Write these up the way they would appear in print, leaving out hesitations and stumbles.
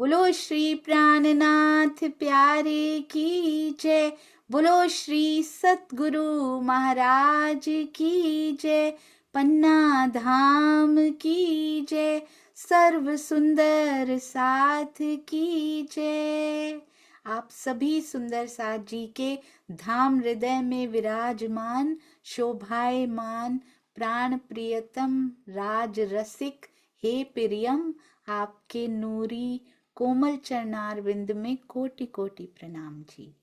बोलो श्री प्राणनाथ प्यारे की जय। बोलो श्री सतगुरु महाराज की जय। पन्ना धाम की जय। सर्व सुंदर साथ की जय। आप सभी सुंदर साथ जी के धाम हृदय में विराजमान शोभायमान प्राण प्रियतम राज रसिक हे प्रियम, आपके नूरी कोमल चरणार विंद में कोटि कोटि प्रणाम जी।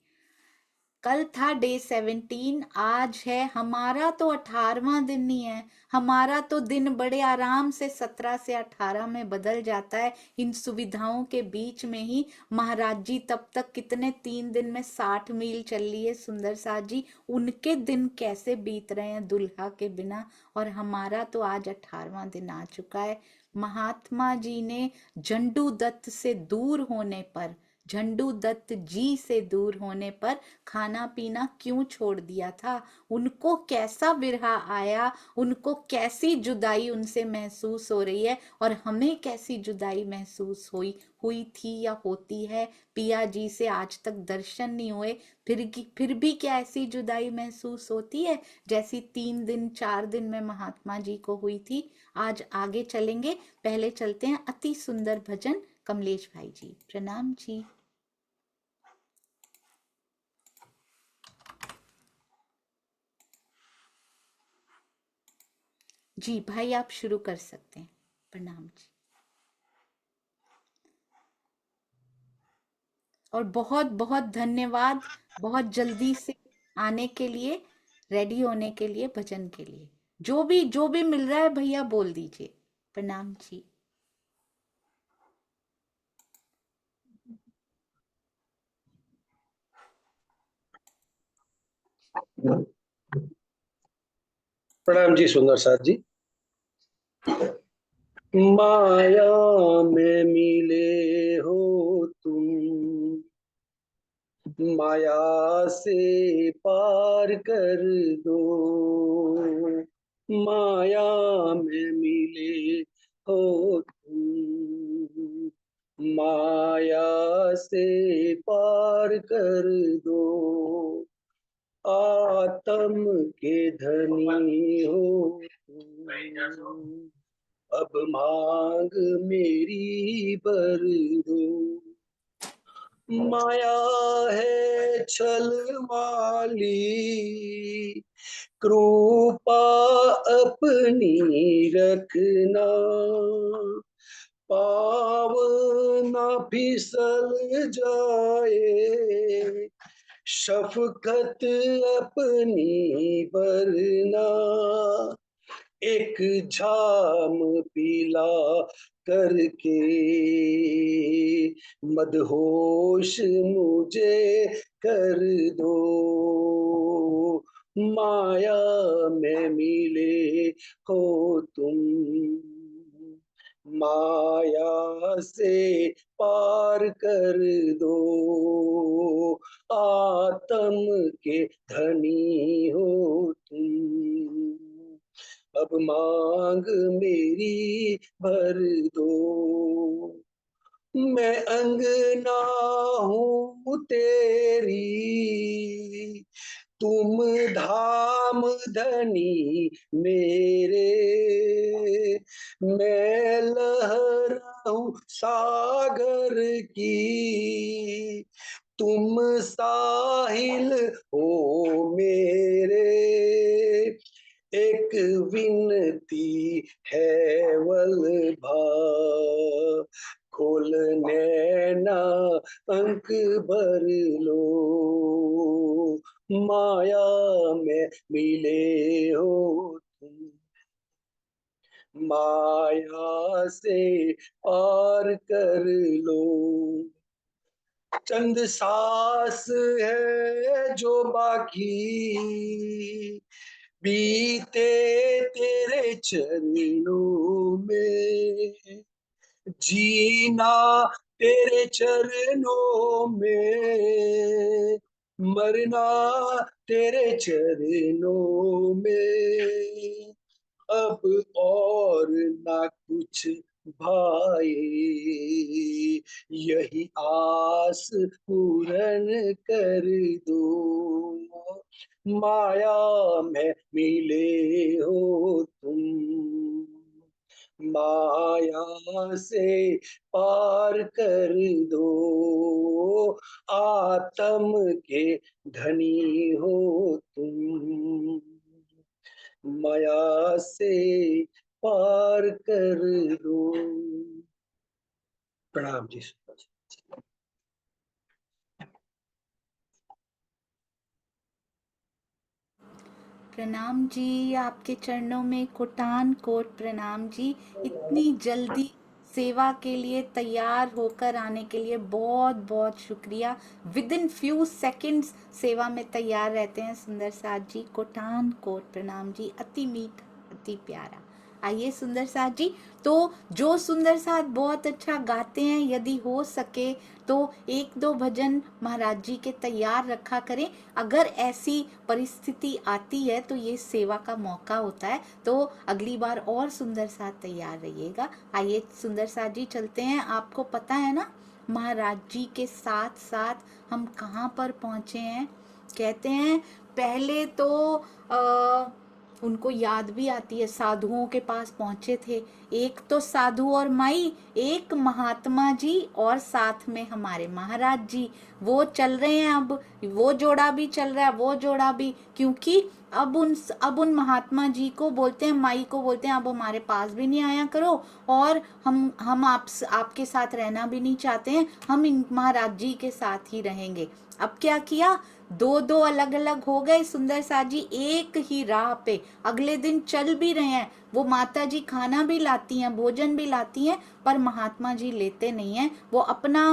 कल था डे 17, आज है हमारा तो 18वां दिन ही है। हमारा तो दिन बड़े आराम से 17 से 18 में बदल जाता है इन सुविधाओं के बीच में ही। महाराज जी तब तक कितने 3 दिन में 60 मील चल ली है सुंदर साथ जी, उनके दिन कैसे बीत रहे हैं दुल्हा के बिना। और हमारा तो आज 18वां दिन आ चुका है। महात्मा जी ने झंडू दत्त से दूर होने पर, झंडू दत्त जी से दूर होने पर खाना पीना क्यों छोड़ दिया था? उनको कैसा विरहा आया, उनको कैसी जुदाई उनसे महसूस हो रही है, और हमें कैसी जुदाई महसूस हुई थी या होती है? पिया जी से आज तक दर्शन नहीं हुए, फिर भी क्या ऐसी जुदाई महसूस होती है जैसी 3 दिन 4 दिन में महात्मा जी को हुई थी? आज आगे चलेंगे, पहले चलते हैं अति सुंदर भजन कमलेश भाई जी। प्रणाम जी। जी भाई आप शुरू कर सकते हैं। प्रणाम जी। और बहुत बहुत धन्यवाद, बहुत जल्दी से आने के लिए, रेडी होने के लिए भजन के लिए। जो भी मिल रहा है भैया बोल दीजिए। प्रणाम जी। प्रणाम जी सुंदर साथ जी। माया में मिले हो तुम, माया से पार कर दो। माया में मिले हो तुम, माया से पार कर दो। आत्म के धनी हो तुम, अब मांग मेरी भर दो। माया है छल वाली, कृपा अपनी रखना। पाव ना फिसल जाए, शफकत अपनी बरना। एक झाम पीला करके मदहोश मुझे कर दो। माया में मिले हो तुम, माया से पार कर दो। आत्म के धनी हो तुम, अब मांग मेरी भर दो। मैं अंगना हूँ तेरी, तुम धाम धनी मेरे। मैं लहर हूँ सागर की, तुम साहिल हो मेरे। एक विनती है वल्लभा, खोल नैना अंक भर लो। माया में मिले हो तुम, माया से पार कर लो। चंद सांस है जो बाकी, बीते तेरे चरणों में। जीना तेरे चरणों में, मरना तेरे चरणों में। अब और ना कुछ भाई, यही आस पूर्ण कर दो, माया में मिले हो तुम, माया से पार कर दो, आत्म के धनी हो तुम, माया से पार कर दो। प्रणाम जी। प्रणाम जी, आपके चरणों में कोटान कोट प्रणाम जी। इतनी जल्दी सेवा के लिए तैयार होकर आने के लिए बहुत बहुत शुक्रिया। विद इन फ्यू सेकंड्स सेवा में तैयार रहते हैं सुंदर साथ जी। कोटान कोट प्रणाम जी, अति मीठा अति प्यारा। आइए सुंदर साथ जी, तो जो सुंदर साथ बहुत अच्छा गाते हैं, यदि हो सके तो एक दो भजन महाराज जी के तैयार रखा करें। अगर ऐसी परिस्थिति आती है तो ये सेवा का मौका होता है, तो अगली बार और सुंदर साथ तैयार रहिएगा। आइए सुंदर साथ जी चलते हैं। आपको पता है ना महाराज जी के साथ साथ हम कहाँ पर पहुँचे हैं। कहते हैं पहले तो उनको याद भी आती है, साधुओं के पास पहुंचे थे। एक तो साधु और माई, एक महात्मा जी और साथ में हमारे महाराज जी, वो चल रहे हैं। अब वो जोड़ा भी चल रहा है, वो जोड़ा भी, क्योंकि अब उन महात्मा जी को बोलते हैं, माई को बोलते हैं, अब हमारे पास भी नहीं आया करो, और हम आपके साथ रहना भी नहीं चाहते हैं, हम इन महाराज जी के साथ ही रहेंगे। अब क्या किया, दो दो अलग अलग हो गए सुंदर साथ जी, एक ही राह पे अगले दिन चल भी रहे हैं। वो माता जी खाना भी लाती हैं, भोजन भी लाती हैं, पर महात्मा जी लेते नहीं हैं। वो अपना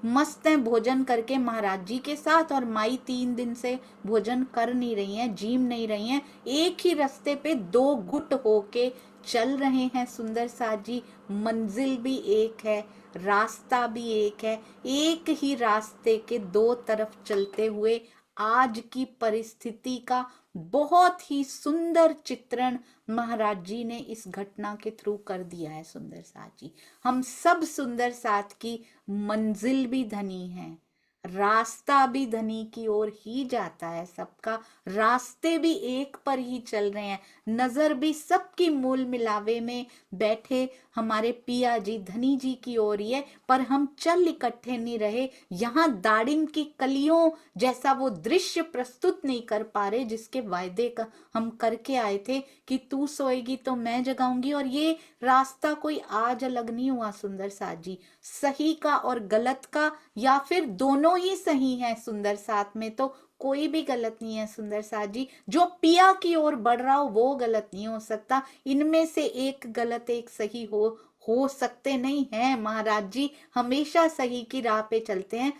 मस्त है भोजन करके महाराज जी के साथ, और माई 3 दिन से भोजन कर नहीं रही हैं, जीम नहीं रही हैं। एक ही रास्ते पे दो गुट होके चल रहे हैं सुंदर साथ जी। मंजिल भी एक है, रास्ता भी एक है, एक ही रास्ते के दो तरफ चलते हुए आज की परिस्थिति का बहुत ही सुंदर चित्रण महाराज जी ने इस घटना के थ्रू कर दिया है सुंदर साथ जी। हम सब सुंदर साथ की मंजिल भी धनी है, रास्ता भी धनी की ओर ही जाता है सबका, रास्ते भी एक पर ही चल रहे हैं, नजर भी सबकी मूल मिलावे में बैठे हमारे पिया जी धनी जी की ओर ही है, पर हम चल इकट्ठे नहीं रहे। यहाँ दाड़िम की कलियों जैसा वो दृश्य प्रस्तुत नहीं कर पा रहे जिसके वायदे का हम करके आए थे कि तू सोएगी तो मैं जगाऊंगी। और ये रास्ता कोई आज अलग नहीं हुआ सुंदर साथ जी, सही का और गलत का, या फिर दोनों ही सही है सुंदर साथ में, तो कोई भी गलत नहीं है सुंदर साथ जी। जो पिया की ओर बढ़ रहा हो वो गलत नहीं हो सकता, इनमें से एक गलत एक सही हो सकते नहीं है। महाराज जी हमेशा सही की राह पे चलते हैं,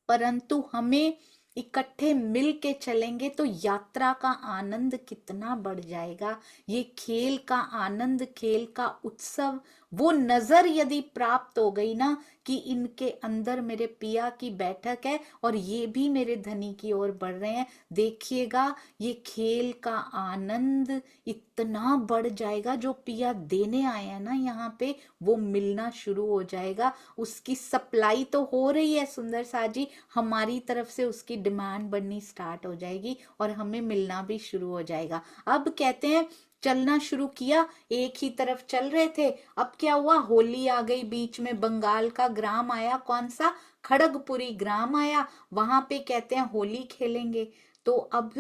परंतु हमें इकट्ठे मिल के चलेंगे तो यात्रा का आनंद कितना बढ़ जाएगा। ये खेल का आनंद, खेल का उत्सव, वो नजर यदि प्राप्त हो गई ना कि इनके अंदर मेरे पिया की बैठक है और ये भी मेरे धनी की ओर बढ़ रहे हैं, देखिएगा ये खेल का आनंद इतना बढ़ जाएगा। जो पिया देने आए हैं ना यहाँ पे, वो मिलना शुरू हो जाएगा। उसकी सप्लाई तो हो रही है सुंदर साथ जी, हमारी तरफ से उसकी डिमांड बढ़नी स्टार्ट हो जाएगी और हमें मिलना भी शुरू हो जाएगा। अब कहते हैं चलना शुरू किया, एक ही तरफ चल रहे थे। अब क्या हुआ, होली आ गई बीच में, बंगाल का ग्राम आया, कौन सा, खड़गपुरी ग्राम आया। वहां पे कहते हैं होली खेलेंगे। तो अब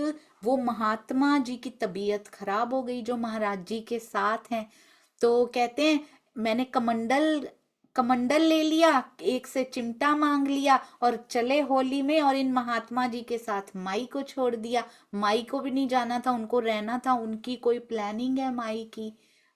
वो महात्मा जी की तबीयत खराब हो गई जो महाराज जी के साथ हैं। तो कहते हैं मैंने कमंडल कमंडल ले लिया, एक से चिमटा मांग लिया और चले होली में, और इन महात्मा जी के साथ माई को छोड़ दिया। माई को भी नहीं जाना था, उनको रहना था, उनकी कोई प्लानिंग है, माई की,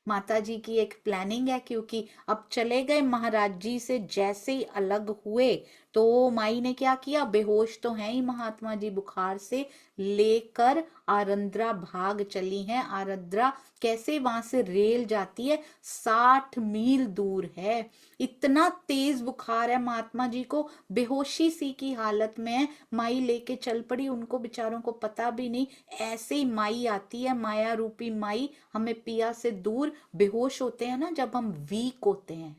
माता जी की एक प्लानिंग है। क्योंकि अब चले गए महाराज जी से जैसे ही अलग हुए तो माई ने क्या किया, बेहोश तो है ही महात्मा जी बुखार से, लेकर आरंद्रा भाग चली हैं। आरंद्रा कैसे, वहां से रेल जाती है, 60 मील दूर है। इतना तेज बुखार है, महात्मा जी को बेहोशी सी की हालत में है। माई लेके चल पड़ी, उनको बेचारों को पता भी नहीं। ऐसे ही माई आती है, माया रूपी माई, हमें पिया से दूर, बेहोश होते हैं ना जब हम वीक होते हैं,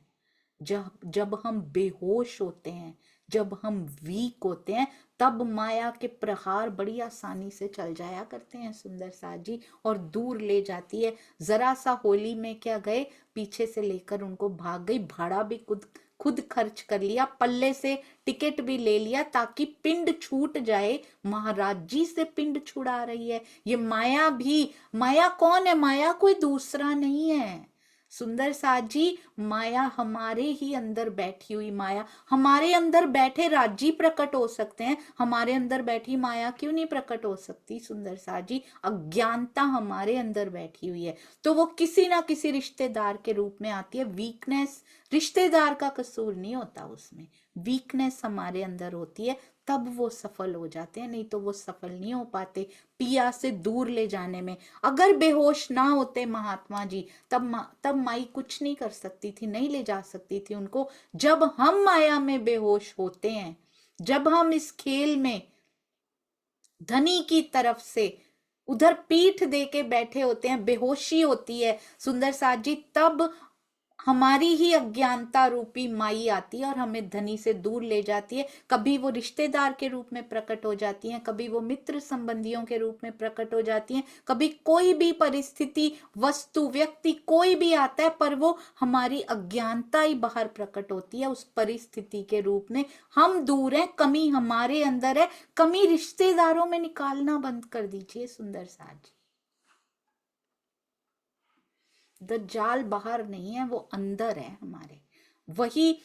जब जब हम बेहोश होते हैं, जब हम वीक होते हैं, तब माया के प्रहार बड़ी आसानी से चल जाया करते हैं सुंदर साथ जी, और दूर ले जाती है। जरा सा होली में क्या गए, पीछे से लेकर उनको भाग गई। भाड़ा भी खुद खुद खर्च कर लिया, पल्ले से टिकट भी ले लिया ताकि पिंड छूट जाए। महाराज जी से पिंड छुड़ा रही है ये माया भी। माया कौन है? माया कोई दूसरा नहीं है सुंदर साथ जी। माया हमारे ही अंदर बैठी हुई माया, हमारे अंदर बैठे राजी प्रकट हो सकते हैं, हमारे अंदर बैठी माया क्यों नहीं प्रकट हो सकती सुंदर साथ जी? अज्ञानता हमारे अंदर बैठी हुई है, तो वो किसी ना किसी रिश्तेदार के रूप में आती है। वीकनेस रिश्तेदार का कसूर नहीं होता, उसमें वीकनेस हमारे अंदर होती है, तब वो सफल हो जाते हैं, नहीं तो वो सफल नहीं हो पाते पिया से दूर ले जाने में। अगर बेहोश ना होते महात्मा जी, तब माई कुछ नहीं कर सकती थी, नहीं ले जा सकती थी उनको। जब हम माया में बेहोश होते हैं, जब हम इस खेल में धनी की तरफ से उधर पीठ दे के बैठे होते हैं, बेहोशी होती है सुंदर साथ जी, तब हमारी ही अज्ञानता रूपी माई आती है और हमें धनी से दूर ले जाती है। कभी वो रिश्तेदार के रूप में प्रकट हो जाती हैं, कभी वो मित्र संबंधियों के रूप में प्रकट हो जाती हैं, कभी कोई भी परिस्थिति, वस्तु, व्यक्ति कोई भी आता है, पर वो हमारी अज्ञानता ही बाहर प्रकट होती है उस परिस्थिति के रूप में। हम दूर हैं, कमी हमारे अंदर है, कमी रिश्तेदारों में निकालना बंद कर दीजिए सुंदर साथ जी। दज्जाल बाहर नहीं है, वो अंदर है हमारे। वही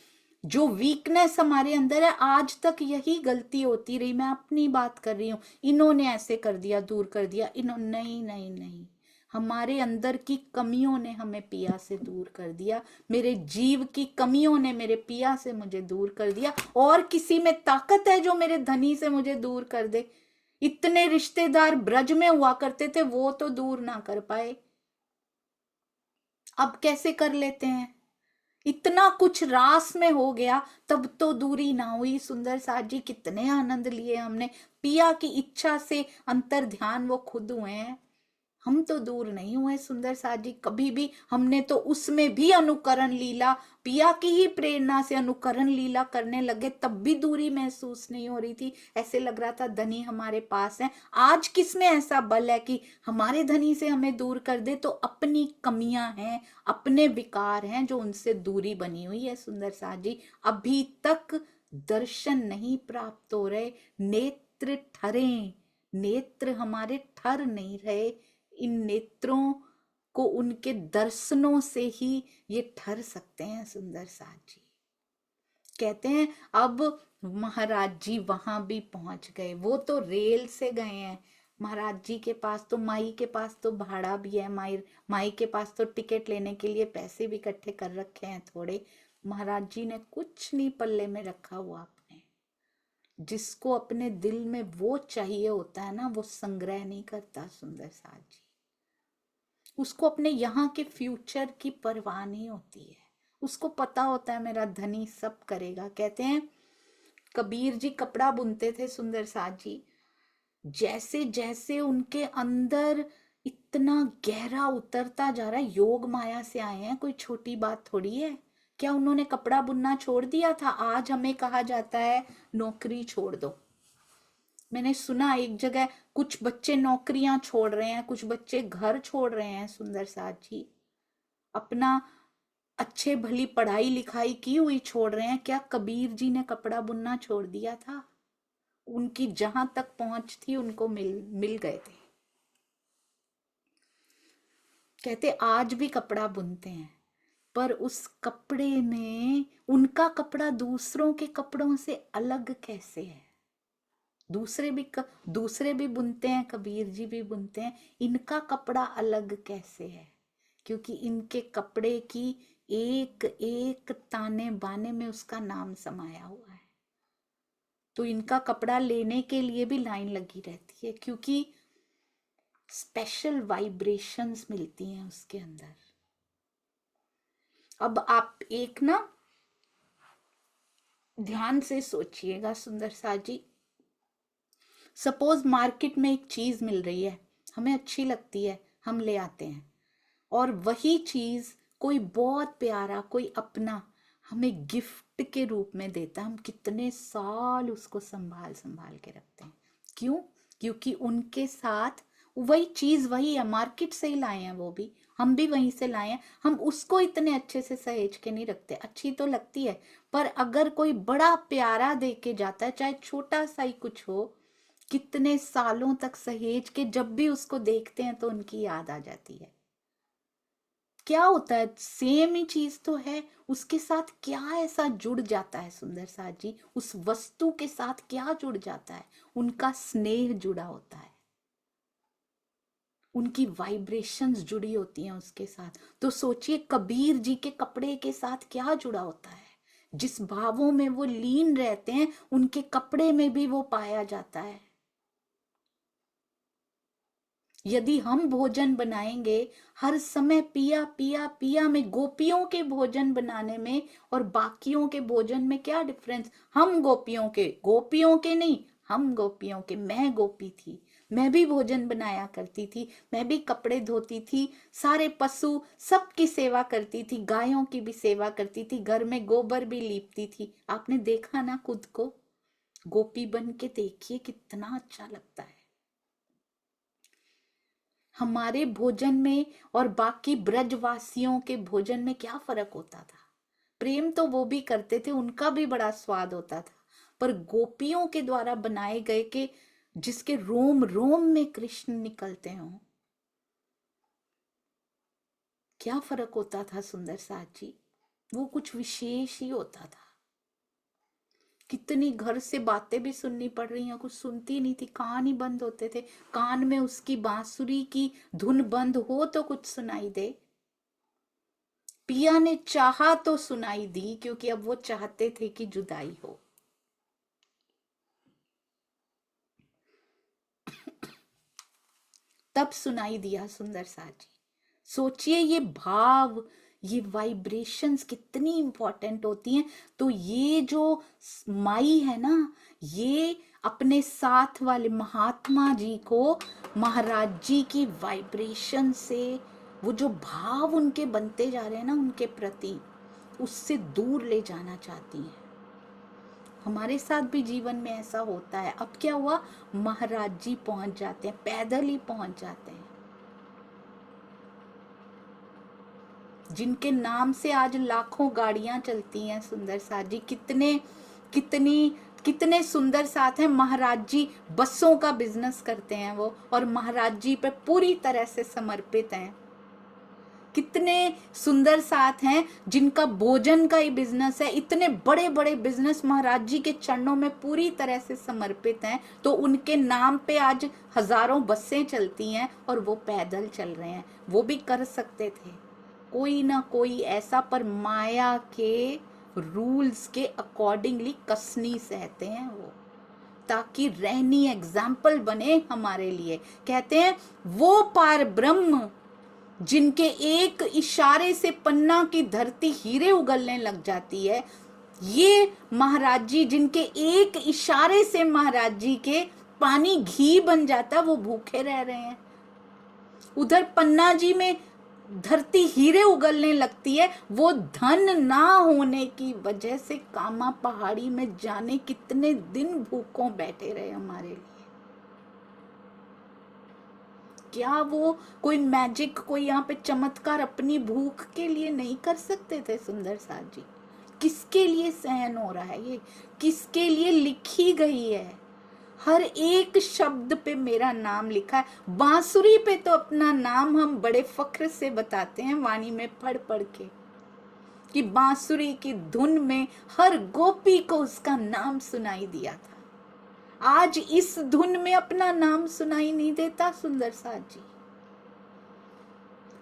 जो वीकनेस हमारे अंदर है, आज तक यही गलती होती रही। मैं अपनी बात कर रही हूं, इन्होंने ऐसे कर दिया, दूर कर दिया, इन्होंने, नहीं नहीं नहीं, हमारे अंदर की कमियों ने हमें पिया से दूर कर दिया। मेरे जीव की कमियों ने मेरे पिया से मुझे दूर कर दिया। और किसी में ताकत है जो मेरे धनी से मुझे दूर कर दे? इतने रिश्तेदार ब्रज में हुआ करते थे, वो तो दूर ना कर पाए, अब कैसे कर लेते हैं? इतना कुछ रास में हो गया, तब तो दूरी ना हुई सुंदर साथ जी। कितने आनंद लिए हमने, पिया की इच्छा से अंतर ध्यान वो खुद हुए हैं, हम तो दूर नहीं हुए सुंदर साथ जी कभी भी। हमने तो उसमें भी अनुकरण लीला, पिया की ही प्रेरणा से अनुकरण लीला करने लगे, तब भी दूरी महसूस नहीं हो रही थी। ऐसे लग रहा था धनी हमारे पास है। आज किसमें ऐसा बल है कि हमारे धनी से हमें दूर कर दे? तो अपनी कमियां हैं, अपने विकार हैं जो उनसे दूरी बनी हुई है सुंदर साथ जी। अभी तक दर्शन नहीं प्राप्त हो रहे, नेत्र ठरे, नेत्र हमारे ठर नहीं रहे। इन नेत्रों को उनके दर्शनों से ही ये ठर सकते हैं सुंदर साथ जी। कहते हैं अब महाराज जी वहां भी पहुंच गए, वो तो रेल से गए हैं। महाराज जी के पास तो, माई के पास तो भाड़ा भी है, माई के पास तो टिकट लेने के लिए पैसे भी इकट्ठे कर रखे हैं थोड़े। महाराज जी ने कुछ नहीं पल्ले में रखा हुआ अपने। जिसको अपने दिल में वो चाहिए होता है ना, वो संग्रह नहीं करता सुंदर साथ जी। उसको अपने यहाँ के फ्यूचर की परवाह नहीं होती है, उसको पता होता है मेरा धनी सब करेगा। कहते हैं कबीर जी कपड़ा बुनते थे सुंदर साथ जी, जैसे जैसे उनके अंदर इतना गहरा उतरता जा रहा है, योग माया से आए हैं, कोई छोटी बात थोड़ी है। क्या उन्होंने कपड़ा बुनना छोड़ दिया था? आज हमें कहा जाता है नौकरी छोड़ दो। मैंने सुना एक जगह कुछ बच्चे नौकरियां छोड़ रहे हैं, कुछ बच्चे घर छोड़ रहे हैं सुंदर साथ जी, अपना अच्छे भली पढ़ाई लिखाई की हुई छोड़ रहे हैं। क्या कबीर जी ने कपड़ा बुनना छोड़ दिया था? उनकी जहां तक पहुंच थी उनको मिल गए थे। कहते आज भी कपड़ा बुनते हैं, पर उस कपड़े में उनका कपड़ा दूसरों के कपड़ों से अलग कैसे है? दूसरे भी बुनते हैं, कबीर जी भी बुनते हैं, इनका कपड़ा अलग कैसे है? क्योंकि इनके कपड़े की एक एक ताने बाने में उसका नाम समाया हुआ है। तो इनका कपड़ा लेने के लिए भी लाइन लगी रहती है, क्योंकि स्पेशल वाइब्रेशंस मिलती हैं उसके अंदर। अब आप एक ना ध्यान से सोचिएगा सुंदर सा जी, सपोज मार्केट में एक चीज मिल रही है, हमें अच्छी लगती है, हम ले आते हैं, और वही चीज कोई बहुत प्यारा, कोई अपना हमें गिफ्ट के रूप में देता, हम कितने साल उसको संभाल संभाल के रखते हैं। क्यों? क्योंकि उनके साथ वही चीज वही है, मार्केट से ही लाए हैं, वो भी हम भी वहीं से लाए हैं, हम उसको इतने अच्छे से सहेज के नहीं रखते। अच्छी तो लगती है, पर अगर कोई बड़ा प्यारा दे के जाता है, चाहे छोटा सा ही कुछ हो, कितने सालों तक सहेज के जब भी उसको देखते हैं तो उनकी याद आ जाती है। क्या होता है, सेम ही चीज तो है, उसके साथ क्या ऐसा जुड़ जाता है सुंदर सा जी, उस वस्तु के साथ क्या जुड़ जाता है, उनका स्नेह जुड़ा होता है, उनकी वाइब्रेशंस जुड़ी होती हैं उसके साथ। तो सोचिए कबीर जी के कपड़े के साथ क्या जुड़ा होता है, जिस भावों में वो लीन रहते हैं उनके कपड़े में भी वो पाया जाता है। यदि हम भोजन बनाएंगे हर समय पिया पिया पिया में, गोपियों के भोजन बनाने में और बाकियों के भोजन में क्या डिफरेंस? हम गोपियों के नहीं, हम गोपियों के। मैं गोपी थी, मैं भी भोजन बनाया करती थी, मैं भी कपड़े धोती थी, सारे पशु सबकी सेवा करती थी, गायों की भी सेवा करती थी, घर में गोबर भी लीपती थी। आपने देखा ना खुद को, गोपी बन के देखिए कितना अच्छा लगता है। हमारे भोजन में और बाकी ब्रजवासियों के भोजन में क्या फर्क होता था? प्रेम तो वो भी करते थे, उनका भी बड़ा स्वाद होता था, पर गोपियों के द्वारा बनाए गए के जिसके रोम रोम में कृष्ण निकलते हों, क्या फर्क होता था सुंदर साथ जी? वो कुछ विशेष ही होता था। कितनी घर से बातें भी सुननी पड़ रही हैं, कुछ सुनती नहीं थी, कान ही बंद होते थे, कान में उसकी बांसुरी की धुन बंद हो तो कुछ सुनाई दे। पिया ने चाहा तो सुनाई दी, क्योंकि अब वो चाहते थे कि जुदाई हो। तब सुनाई दिया सुंदर सा जी। सोचिए ये भाव, ये वाइब्रेशंस कितनी इंपॉर्टेंट होती हैं। तो ये जो माई है ना, ये अपने साथ वाले महात्मा जी को महाराज जी की वाइब्रेशन से, वो जो भाव उनके बनते जा रहे हैं ना उनके प्रति, उससे दूर ले जाना चाहती हैं। हमारे साथ भी जीवन में ऐसा होता है। अब क्या हुआ, महाराज जी पहुंच जाते हैं, पैदल ही पहुंच जाते हैं, जिनके नाम से आज लाखों गाड़ियां चलती हैं। सुंदर साथ जी कितने कितनी कितने सुंदर साथ हैं। महाराज जी बसों का बिजनेस करते हैं वो, और महाराज जी पे पूरी तरह से समर्पित हैं। कितने सुंदर साथ हैं जिनका भोजन का ही बिजनेस है, इतने बड़े बड़े बिजनेस महाराज जी के चरणों में पूरी तरह से समर्पित हैं। तो उनके नाम पे आज हजारों बसें चलती हैं और वो पैदल चल रहे हैं। वो भी कर सकते थे कोई ना कोई ऐसा, पर माया के रूल्स के अकॉर्डिंगली कसनी सहते हैं वो, ताकि रहनी एग्जाम्पल बने हमारे लिए। कहते हैं वो पार ब्रह्म जिनके एक इशारे से पन्ना की धरती हीरे उगलने लग जाती है, ये महाराज जी जिनके एक इशारे से महाराज जी के पानी घी बन जाता, वो भूखे रह रहे हैं। उधर पन्ना जी में धरती हीरे उगलने लगती है, वो धन ना होने की वजह से कामा पहाड़ी में जाने कितने दिन भूखों बैठे रहे हमारे लिए। क्या वो कोई मैजिक, कोई यहाँ पे चमत्कार अपनी भूख के लिए नहीं कर सकते थे सुंदर साथ जी? किसके लिए सहन हो रहा है ये, किसके लिए लिखी गई है? हर एक शब्द पे मेरा नाम लिखा है। बांसुरी पे तो अपना नाम हम बड़े फख्र से बताते हैं वाणी में पढ़ पढ़ के, कि बांसुरी की धुन में हर गोपी को उसका नाम सुनाई दिया था। आज इस धुन में अपना नाम सुनाई नहीं देता सुंदर साथ जी।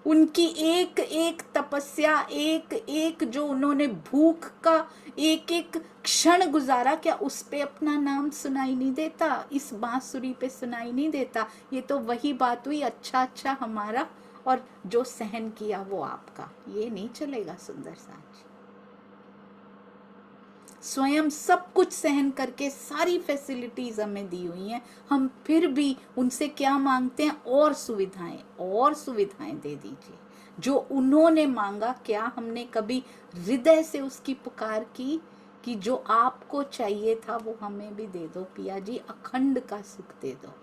उनकी एक एक तपस्या, एक एक जो उन्होंने भूख का एक एक क्षण गुजारा, क्या उस पे अपना नाम सुनाई नहीं देता? इस बांसुरी पे सुनाई नहीं देता? ये तो वही बात हुई, अच्छा अच्छा हमारा और जो सहन किया वो आपका। ये नहीं चलेगा सुंदर साज। स्वयं सब कुछ सहन करके सारी फैसिलिटीज हमें दी हुई हैं, हम फिर भी उनसे क्या मांगते हैं? और सुविधाएं, और सुविधाएं दे दीजिए। जो उन्होंने मांगा, क्या हमने कभी हृदय से उसकी पुकार की कि जो आपको चाहिए था वो हमें भी दे दो पिया जी, अखंड का सुख दे दो।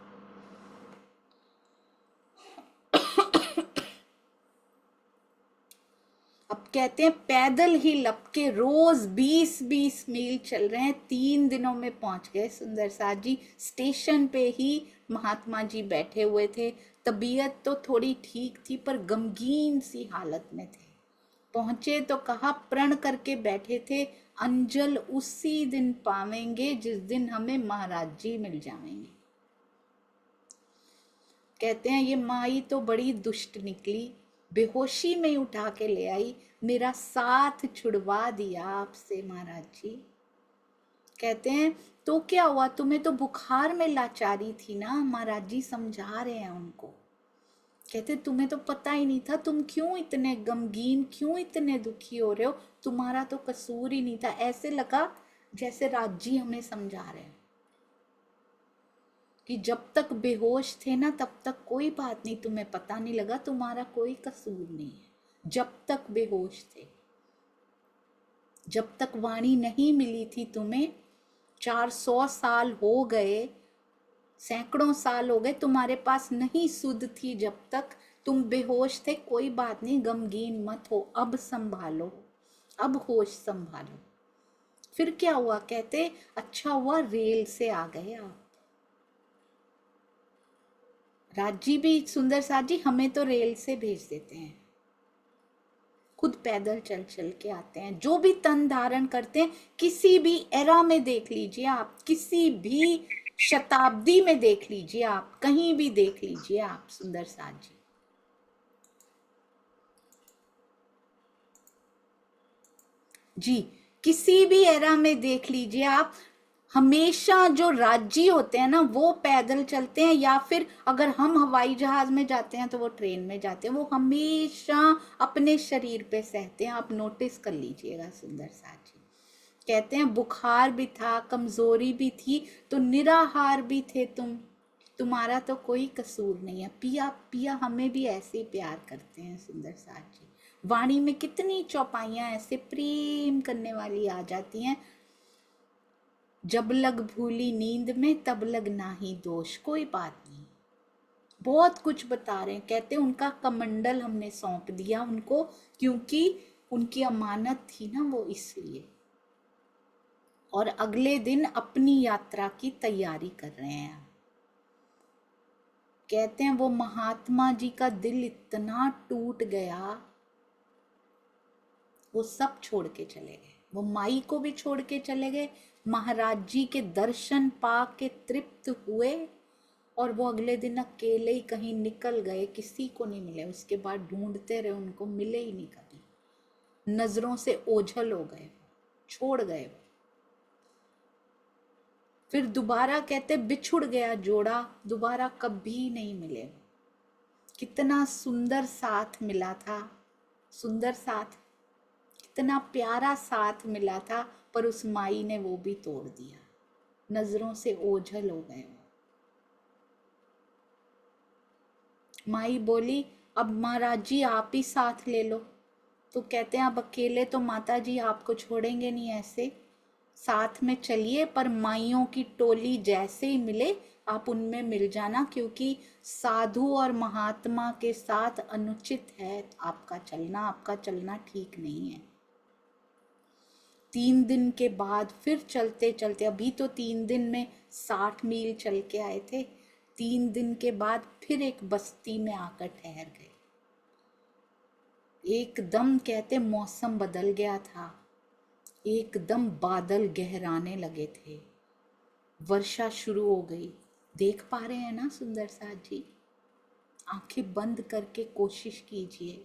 अब कहते हैं पैदल ही लपके रोज 20-20 मील चल रहे हैं, 3 दिनों में पहुंच गए सुंदर साथ जी। स्टेशन पे ही महात्मा जी बैठे हुए थे, तबीयत तो थोड़ी ठीक थी पर गमगीन सी हालत में थे। पहुंचे तो कहा, प्रण करके बैठे थे, अंजल उसी दिन पावेंगे जिस दिन हमें महाराज जी मिल जाएंगे। कहते हैं ये माई तो बड़ी दुष्ट निकली, बेहोशी में उठा के ले आई, मेरा साथ छुड़वा दिया आपसे महाराज जी। कहते हैं तो क्या हुआ, तुम्हें तो बुखार में लाचारी थी ना, महाराज जी समझा रहे हैं उनको। कहते तुम्हें तो पता ही नहीं था, तुम क्यों इतने गमगीन, क्यों इतने दुखी हो रहे हो, तुम्हारा तो कसूर ही नहीं था। ऐसे लगा जैसे राज जी हमें समझा रहे हैं कि जब तक बेहोश थे ना तब तक कोई बात नहीं, तुम्हें पता नहीं लगा, तुम्हारा कोई कसूर नहीं है। जब तक बेहोश थे, जब तक वाणी नहीं मिली थी तुम्हें, 400 साल हो गए, सैकड़ों साल हो गए, तुम्हारे पास नहीं सुध थी, जब तक तुम बेहोश थे। कोई बात नहीं, गमगीन मत हो, अब संभालो, अब होश संभालो। फिर क्या हुआ? कहते अच्छा हुआ रेल से आ गए आप। राजी भी सुंदर साथ जी हमें तो रेल से भेज देते हैं, खुद पैदल चल चल के आते हैं। जो भी तन धारण करते हैं, किसी भी एरा में देख लीजिए आप, किसी भी शताब्दी में देख लीजिए आप, कहीं भी देख लीजिए आप सुंदर साथ जी। जी, किसी भी एरा में देख लीजिए आप, हमेशा जो राज्य होते हैं ना वो पैदल चलते हैं, या फिर अगर हम हवाई जहाज में जाते हैं तो वो ट्रेन में जाते हैं, वो हमेशा अपने शरीर पे सहते हैं। आप नोटिस कर लीजिएगा सुंदर साथ जी। कहते हैं बुखार भी था, कमजोरी भी थी, तो निराहार भी थे तुम, तुम्हारा तो कोई कसूर नहीं है। पिया पिया हमें भी ऐसे ही प्यार करते हैं सुंदर साथ जी। वाणी में कितनी चौपाइयां ऐसे प्रेम करने वाली आ जाती हैं, जब लग भूली नींद में तब लग नाही दोष। कोई बात नहीं, बहुत कुछ बता रहे हैं। कहते हैं उनका कमंडल हमने सौंप दिया उनको, क्योंकि उनकी अमानत थी ना वो, इसलिए। और अगले दिन अपनी यात्रा की तैयारी कर रहे हैं। कहते हैं वो महात्मा जी का दिल इतना टूट गया, वो सब छोड़ के चले गए, वो माई को भी छोड़ के चले गए, महाराज जी के दर्शन पा के तृप्त हुए, और वो अगले दिन अकेले ही कहीं निकल गए, किसी को नहीं मिले। उसके बाद ढूंढते रहे, उनको मिले ही नहीं कभी, नजरों से ओझल हो गए, छोड़ गए। फिर दोबारा कहते बिछुड़ गया जोड़ा, दोबारा कभी नहीं मिले। कितना सुंदर साथ मिला था, सुंदर साथ, कितना प्यारा साथ मिला था, पर उस माई ने वो भी तोड़ दिया, नजरों से ओझल हो गए। माई बोली अब महाराज जी आप ही साथ ले लो। तो कहते हैं अब अकेले तो माता जी आपको छोड़ेंगे नहीं, ऐसे साथ में चलिए, पर माइयों की टोली जैसे ही मिले आप उनमें मिल जाना, क्योंकि साधु और महात्मा के साथ अनुचित है आपका चलना, आपका चलना ठीक नहीं है। 3 दिन के बाद फिर चलते चलते, अभी तो 3 दिन में 60 मील चल के आए थे, 3 दिन के बाद फिर एक बस्ती में आकर ठहर गए। एकदम कहते मौसम बदल गया था, एकदम बादल गहराने लगे थे, वर्षा शुरू हो गई। देख पा रहे हैं ना सुंदर साथ जी? आंखें बंद करके कोशिश कीजिए,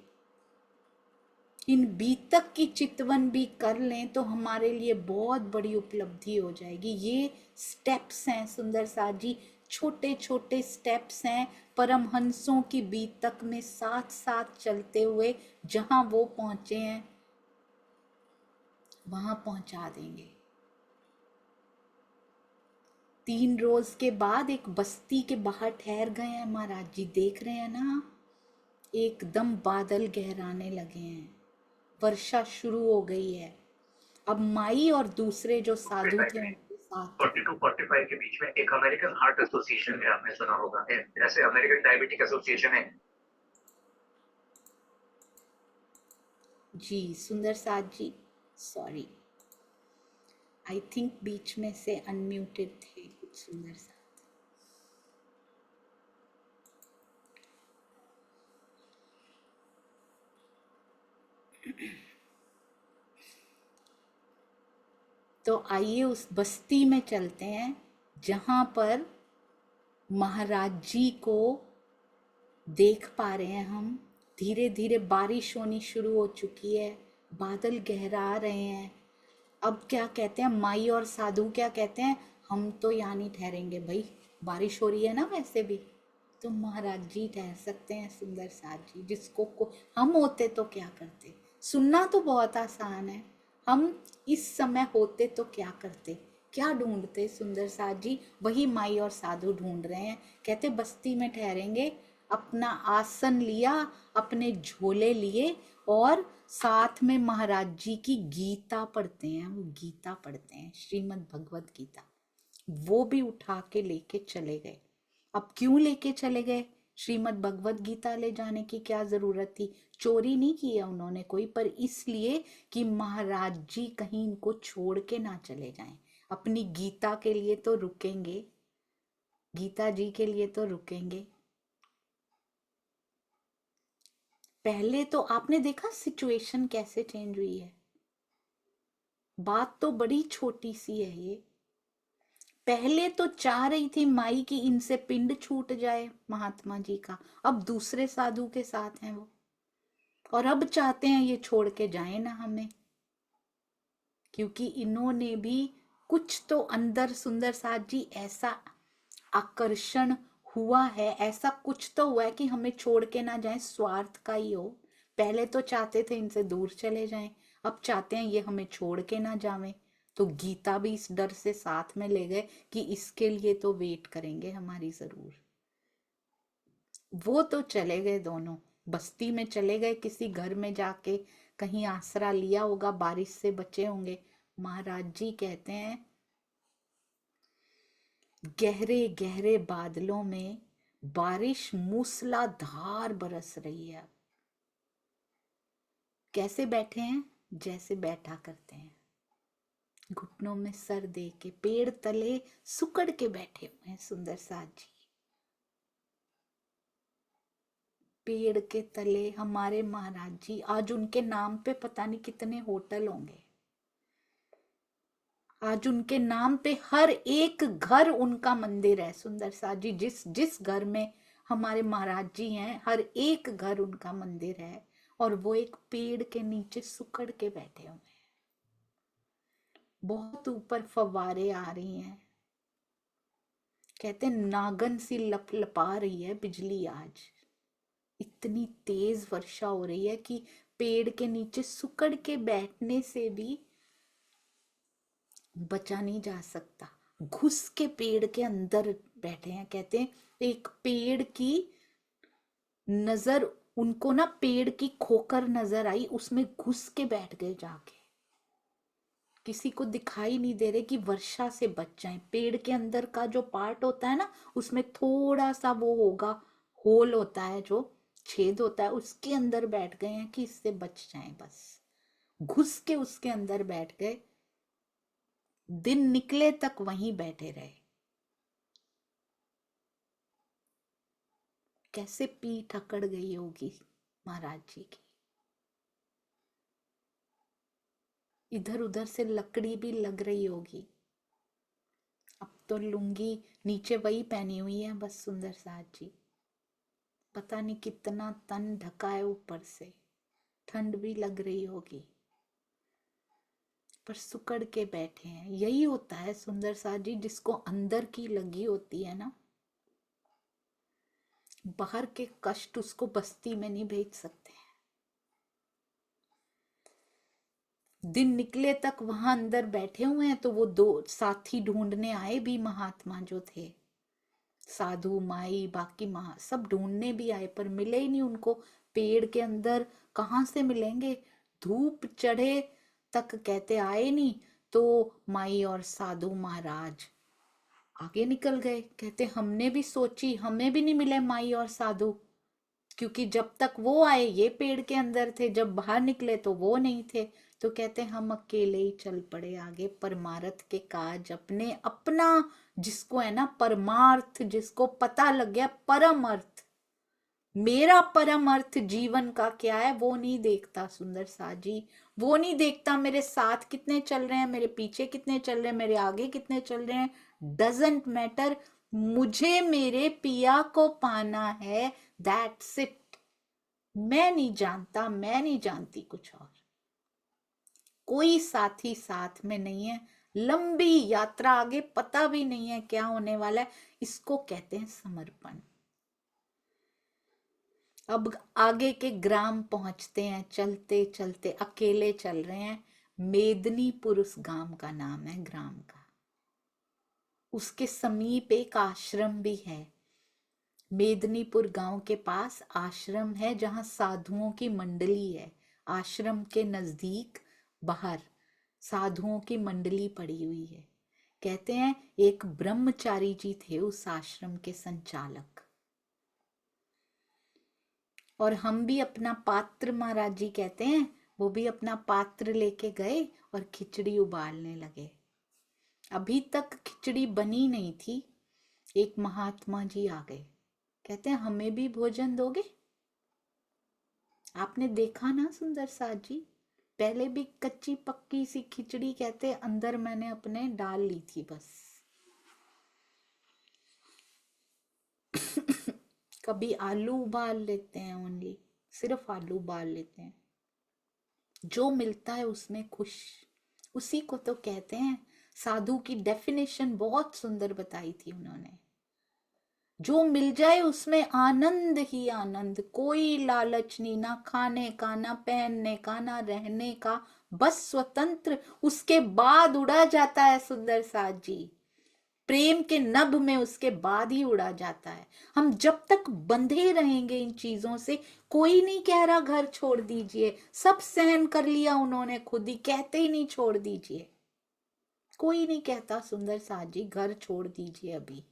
इन बीतक की चितवन भी कर लें तो हमारे लिए बहुत बड़ी उपलब्धि हो जाएगी। ये स्टेप्स हैं सुंदर साथ जी, छोटे छोटे स्टेप्स हैं परमहंसों की बीतक में साथ साथ चलते हुए जहां वो पहुंचे हैं वहां पहुंचा देंगे। 3 रोज के बाद एक बस्ती के बाहर ठहर गए हैं महाराज जी, देख रहे हैं ना, एकदम बादल गहराने लगे हैं, वर्षा शुरू हो गई है। अब माई और दूसरे जो साधु थे उनके साथ 42-45 के बीच में एक अमेरिकन हार्ट एसोसिएशन है, आपने सुना होगा, ऐसे अमेरिकन डायबिटिक एसोसिएशन है। जी सुंदर साथ जी, सॉरी, आई थिंक बीच में से अनम्यूटेड थे कुछ सुंदर साथ। तो आइए उस बस्ती में चलते हैं जहां पर महाराज जी को देख पा रहे हैं हम। धीरे धीरे बारिश होनी शुरू हो चुकी है, बादल गहरा रहे हैं। अब क्या कहते हैं माई और साधु, क्या कहते हैं, हम तो यहाँ नहीं ठहरेंगे भाई, बारिश हो रही है ना वैसे भी, तो महाराज जी ठहर सकते हैं सुंदर साथ जी। जिसको को हम होते तो क्या करते, सुनना तो बहुत आसान है, हम इस समय होते तो क्या करते, क्या ढूंढते सुंदर साथ जी, वही माई और साधु ढूंढ रहे हैं। कहते बस्ती में ठहरेंगे, अपना आसन लिया, अपने झोले लिए और साथ में महाराज जी की गीता पढ़ते हैं, वो गीता पढ़ते हैं, श्रीमद् भगवत गीता, वो भी उठा के लेके चले गए। अब क्यों लेके चले गए, श्रीमद् भगवत गीता ले जाने की क्या जरूरत थी, चोरी नहीं किया उन्होंने कोई, पर इसलिए कि महाराज जी कहीं इनको छोड़ के ना चले जाएं, अपनी गीता के लिए तो रुकेंगे, गीता जी के लिए तो रुकेंगे। पहले तो आपने देखा सिचुएशन कैसे चेंज हुई है, बात तो बड़ी छोटी सी है ये। पहले तो चाह रही थी माई की इनसे पिंड छूट जाए महात्मा जी का, अब दूसरे साधु के साथ हैं वो, और अब चाहते हैं ये छोड़ के जाए ना हमें, क्योंकि इन्होंने भी कुछ तो अंदर सुंदर साथ जी ऐसा आकर्षण हुआ है, ऐसा कुछ तो हुआ है कि हमें छोड़ के ना जाए, स्वार्थ का ही हो। पहले तो चाहते थे इनसे दूर चले जाएं, अब चाहते हैं ये हमें छोड़ के ना जावे, तो गीता भी इस डर से साथ में ले गए कि इसके लिए तो वेट करेंगे हमारी जरूर। वो तो चले गए दोनों, बस्ती में चले गए, किसी घर में जाके कहीं आसरा लिया होगा, बारिश से बचे होंगे। महाराज जी कहते हैं गहरे गहरे बादलों में बारिश मूसलाधार बरस रही है। कैसे बैठे हैं, जैसे बैठा करते हैं, घुटनों में सर दे के पेड़ तले सुकड़ के बैठे हुए हैं सुंदर साथ जी। पेड़ के तले हमारे महाराज जी, आज उनके नाम पे पता नहीं कितने होटल होंगे, आज उनके नाम पे हर एक घर उनका मंदिर है सुंदर साथ जी। जिस जिस घर में हमारे महाराज जी हैं, हर एक घर उनका मंदिर है, और वो एक पेड़ के नीचे सुकड़ के बैठे हुए हैं। बहुत ऊपर फव्वारे आ रही हैं, कहते नागन सी लपलपा रही है बिजली, आज इतनी तेज वर्षा हो रही है कि पेड़ के नीचे सुकड़ के बैठने से भी बचा नहीं जा सकता, घुस के पेड़ के अंदर बैठे हैं। कहते हैं एक पेड़ की नजर उनको ना, पेड़ की खोकर नजर आई, उसमें घुस के बैठ गए जाके, किसी को दिखाई नहीं दे रहे कि वर्षा से बच जाएं। पेड़ के अंदर का जो पार्ट होता है ना, उसमें थोड़ा सा वो होगा, होल होता है, जो छेद होता है, उसके अंदर बैठ गए हैं कि इससे बच जाएं, बस घुस के उसके अंदर बैठ गए, दिन निकले तक वहीं बैठे रहे। कैसे पीठ अकड़ गई होगी महाराज जी की, इधर उधर से लकड़ी भी लग रही होगी। अब तो लुंगी नीचे वही पहनी हुई है बस सुंदर साथ जी, पता नहीं कितना तन ढका है ऊपर से, ठंड भी लग रही होगी, पर सुकड़ के बैठे हैं। यही होता है सुंदर सा जी, जिसको अंदर की लगी होती है ना, बाहर के कष्ट उसको बस्ती में नहीं भेज सकते। दिन निकले तक वहां अंदर बैठे हुए हैं, तो वो दो साथी ढूंढने आए भी महात्मा जो थे, साधु माई बाकी महा सब ढूंढने भी आए, पर मिले ही नहीं उनको। पेड़ के अंदर कहाँ से मिलेंगे, धूप चढ़े तक कहते आए नहीं। तो माई और साधु महाराज आगे निकल गए, कहते हमने भी सोची, हमें भी नहीं मिले माई और साधु, क्योंकि जब तक वो आए ये पेड़ के अंदर थे, जब बाहर निकले तो वो नहीं थे। तो कहते हम अकेले ही चल पड़े आगे, परमार्थ के काज अपने अपना, जिसको है ना परमार्थ, जिसको पता लग गया परम अर्थ, मेरा परम अर्थ जीवन का क्या है, वो नहीं देखता सुंदर सा जी। वो नहीं देखता मेरे साथ कितने चल रहे हैं, मेरे पीछे कितने चल रहे हैं, मेरे आगे कितने चल रहे हैं, डजेंट मैटर। मुझे मेरे पिया को पाना है, दैट्स इट। मैं नहीं जानता, मैं नहीं जानती कुछ और, कोई साथी साथ में नहीं है, लंबी यात्रा आगे, पता भी नहीं है क्या होने वाला है। इसको कहते हैं समर्पण। अब आगे के ग्राम पहुंचते हैं, चलते चलते अकेले चल रहे हैं। मेदिनीपुर उस गांव का नाम है, ग्राम का। उसके समीप एक आश्रम भी है। मेदिनीपुर गांव के पास आश्रम है, जहां साधुओं की मंडली है। आश्रम के नजदीक बाहर साधुओं की मंडली पड़ी हुई है। कहते हैं एक ब्रह्मचारी जी थे उस आश्रम के संचालक, और हम भी अपना पात्र, महाराज जी कहते हैं, वो भी अपना पात्र लेके गए और खिचड़ी उबालने लगे। अभी तक खिचड़ी बनी नहीं थी, एक महात्मा जी आ गए, कहते हैं हमें भी भोजन दोगे। आपने देखा ना सुंदर साथ जी, पहले भी कच्ची पक्की सी खिचड़ी कहते अंदर मैंने अपने डाल ली थी बस। कभी आलू उबाल लेते हैं, ओनली सिर्फ आलू उबाल लेते हैं, जो मिलता है उसमें खुश, उसी को तो कहते हैं। साधु की डेफिनेशन बहुत सुंदर बताई थी उन्होंने, जो मिल जाए उसमें आनंद ही आनंद, कोई लालच नहीं, ना खाने का, ना पहनने का, ना रहने का, बस स्वतंत्र। उसके बाद उड़ा जाता है सुंदर साथ जी, प्रेम के नभ में उसके बाद ही उड़ा जाता है। हम जब तक बंधे रहेंगे इन चीजों से, कोई नहीं कह रहा घर छोड़ दीजिए, सब सहन कर लिया उन्होंने खुद ही, कहते ही नहीं छोड़ दीजिए, कोई नहीं कहता सुंदर साथ जी घर छोड़ दीजिए अभी,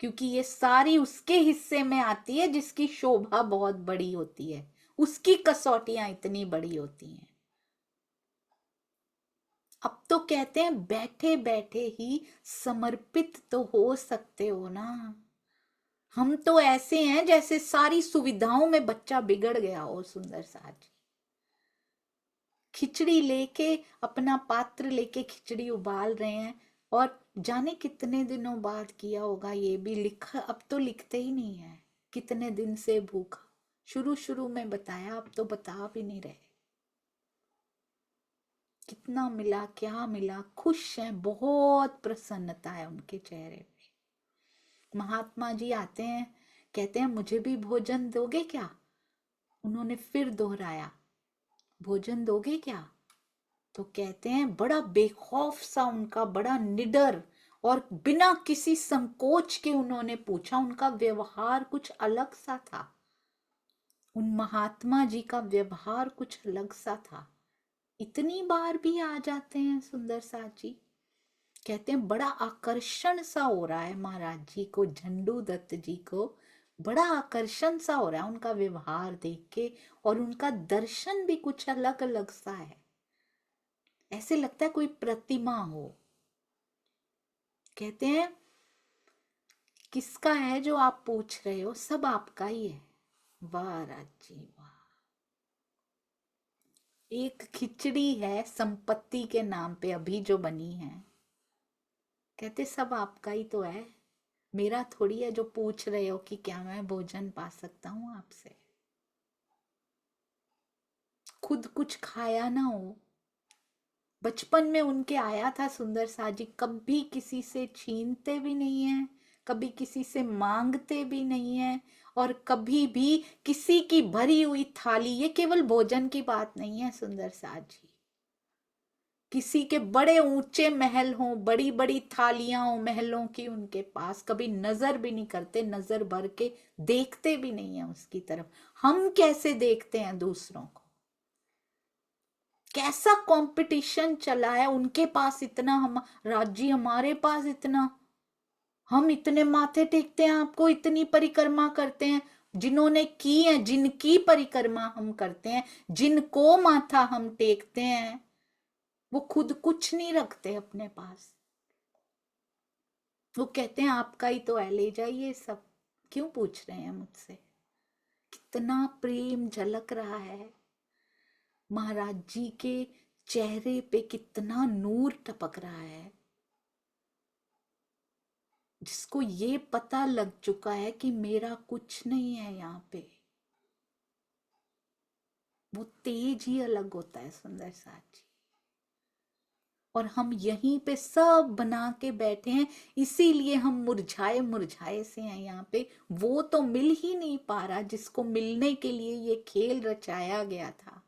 क्योंकि ये सारी उसके हिस्से में आती है जिसकी शोभा बहुत बड़ी होती है, उसकी कसौटियां इतनी बड़ी होती हैं। अब तो कहते हैं बैठे बैठे ही समर्पित तो हो सकते हो ना। हम तो ऐसे हैं जैसे सारी सुविधाओं में बच्चा बिगड़ गया हो सुंदर साथ जी। खिचड़ी लेके, अपना पात्र लेके खिचड़ी उबाल रहे हैं, और जाने कितने दिनों बाद किया होगा, ये भी लिखा, अब तो लिखते ही नहीं है कितने दिन से भूखा। शुरू शुरू में बताया, अब तो बता भी नहीं रहे कितना मिला क्या मिला। खुश हैं, बहुत प्रसन्नता है उनके चेहरे पे। महात्मा जी आते हैं, कहते हैं मुझे भी भोजन दोगे क्या। उन्होंने फिर दोहराया, भोजन दोगे क्या। तो कहते हैं बड़ा बेखौफ सा उनका, बड़ा निडर, और बिना किसी संकोच के उन्होंने पूछा। उनका व्यवहार कुछ अलग सा था, उन महात्मा जी का व्यवहार कुछ अलग सा था। इतनी बार भी आ जाते हैं सुंदर साथ जी। कहते हैं बड़ा आकर्षण सा हो रहा है महाराज जी को, झंडू दत्त जी को बड़ा आकर्षण सा हो रहा है उनका व्यवहार देख के, और उनका दर्शन भी कुछ अलग अलग सा है, ऐसे लगता है कोई प्रतिमा हो। कहते हैं किसका है जो आप पूछ रहे हो, सब आपका ही है। वाह राज जी वाह। एक खिचड़ी है संपत्ति के नाम पे अभी जो बनी है, कहते सब आपका ही तो है, मेरा थोड़ी है जो पूछ रहे हो कि क्या मैं भोजन पा सकता हूं आपसे। खुद कुछ खाया ना हो। बचपन में उनके आया था सुंदर सा जी, कभी किसी से छीनते भी नहीं है, कभी किसी से मांगते भी नहीं है, और कभी भी किसी की भरी हुई थाली, ये केवल भोजन की बात नहीं है सुंदर सा जी, किसी के बड़े ऊंचे महल हों, बड़ी बड़ी थालियां हों महलों की, उनके पास कभी नजर भी नहीं करते, नजर भर के देखते भी नहीं है उसकी तरफ। हम कैसे देखते हैं दूसरों को, कैसा कंपटीशन चला है, उनके पास इतना, हम राज्य हमारे पास इतना, हम इतने माथे टेकते हैं आपको, इतनी परिक्रमा करते हैं, जिन्होंने की है, जिनकी परिक्रमा हम करते हैं, जिनको माथा हम टेकते हैं, वो खुद कुछ नहीं रखते अपने पास। वो कहते हैं आपका ही तो है, ले जाइए सब, क्यों पूछ रहे हैं मुझसे। कितना प्रेम झलक रहा है महाराज जी के चेहरे पे, कितना नूर टपक रहा है, जिसको ये पता लग चुका है कि मेरा कुछ नहीं है यहाँ पे। वो तेज ही अलग होता है सुंदर साथ जी। और हम यहीं पे सब बना के बैठे हैं, इसीलिए हम मुरझाए मुरझाए से हैं यहाँ पे। वो तो मिल ही नहीं पा रहा जिसको मिलने के लिए ये खेल रचाया गया था,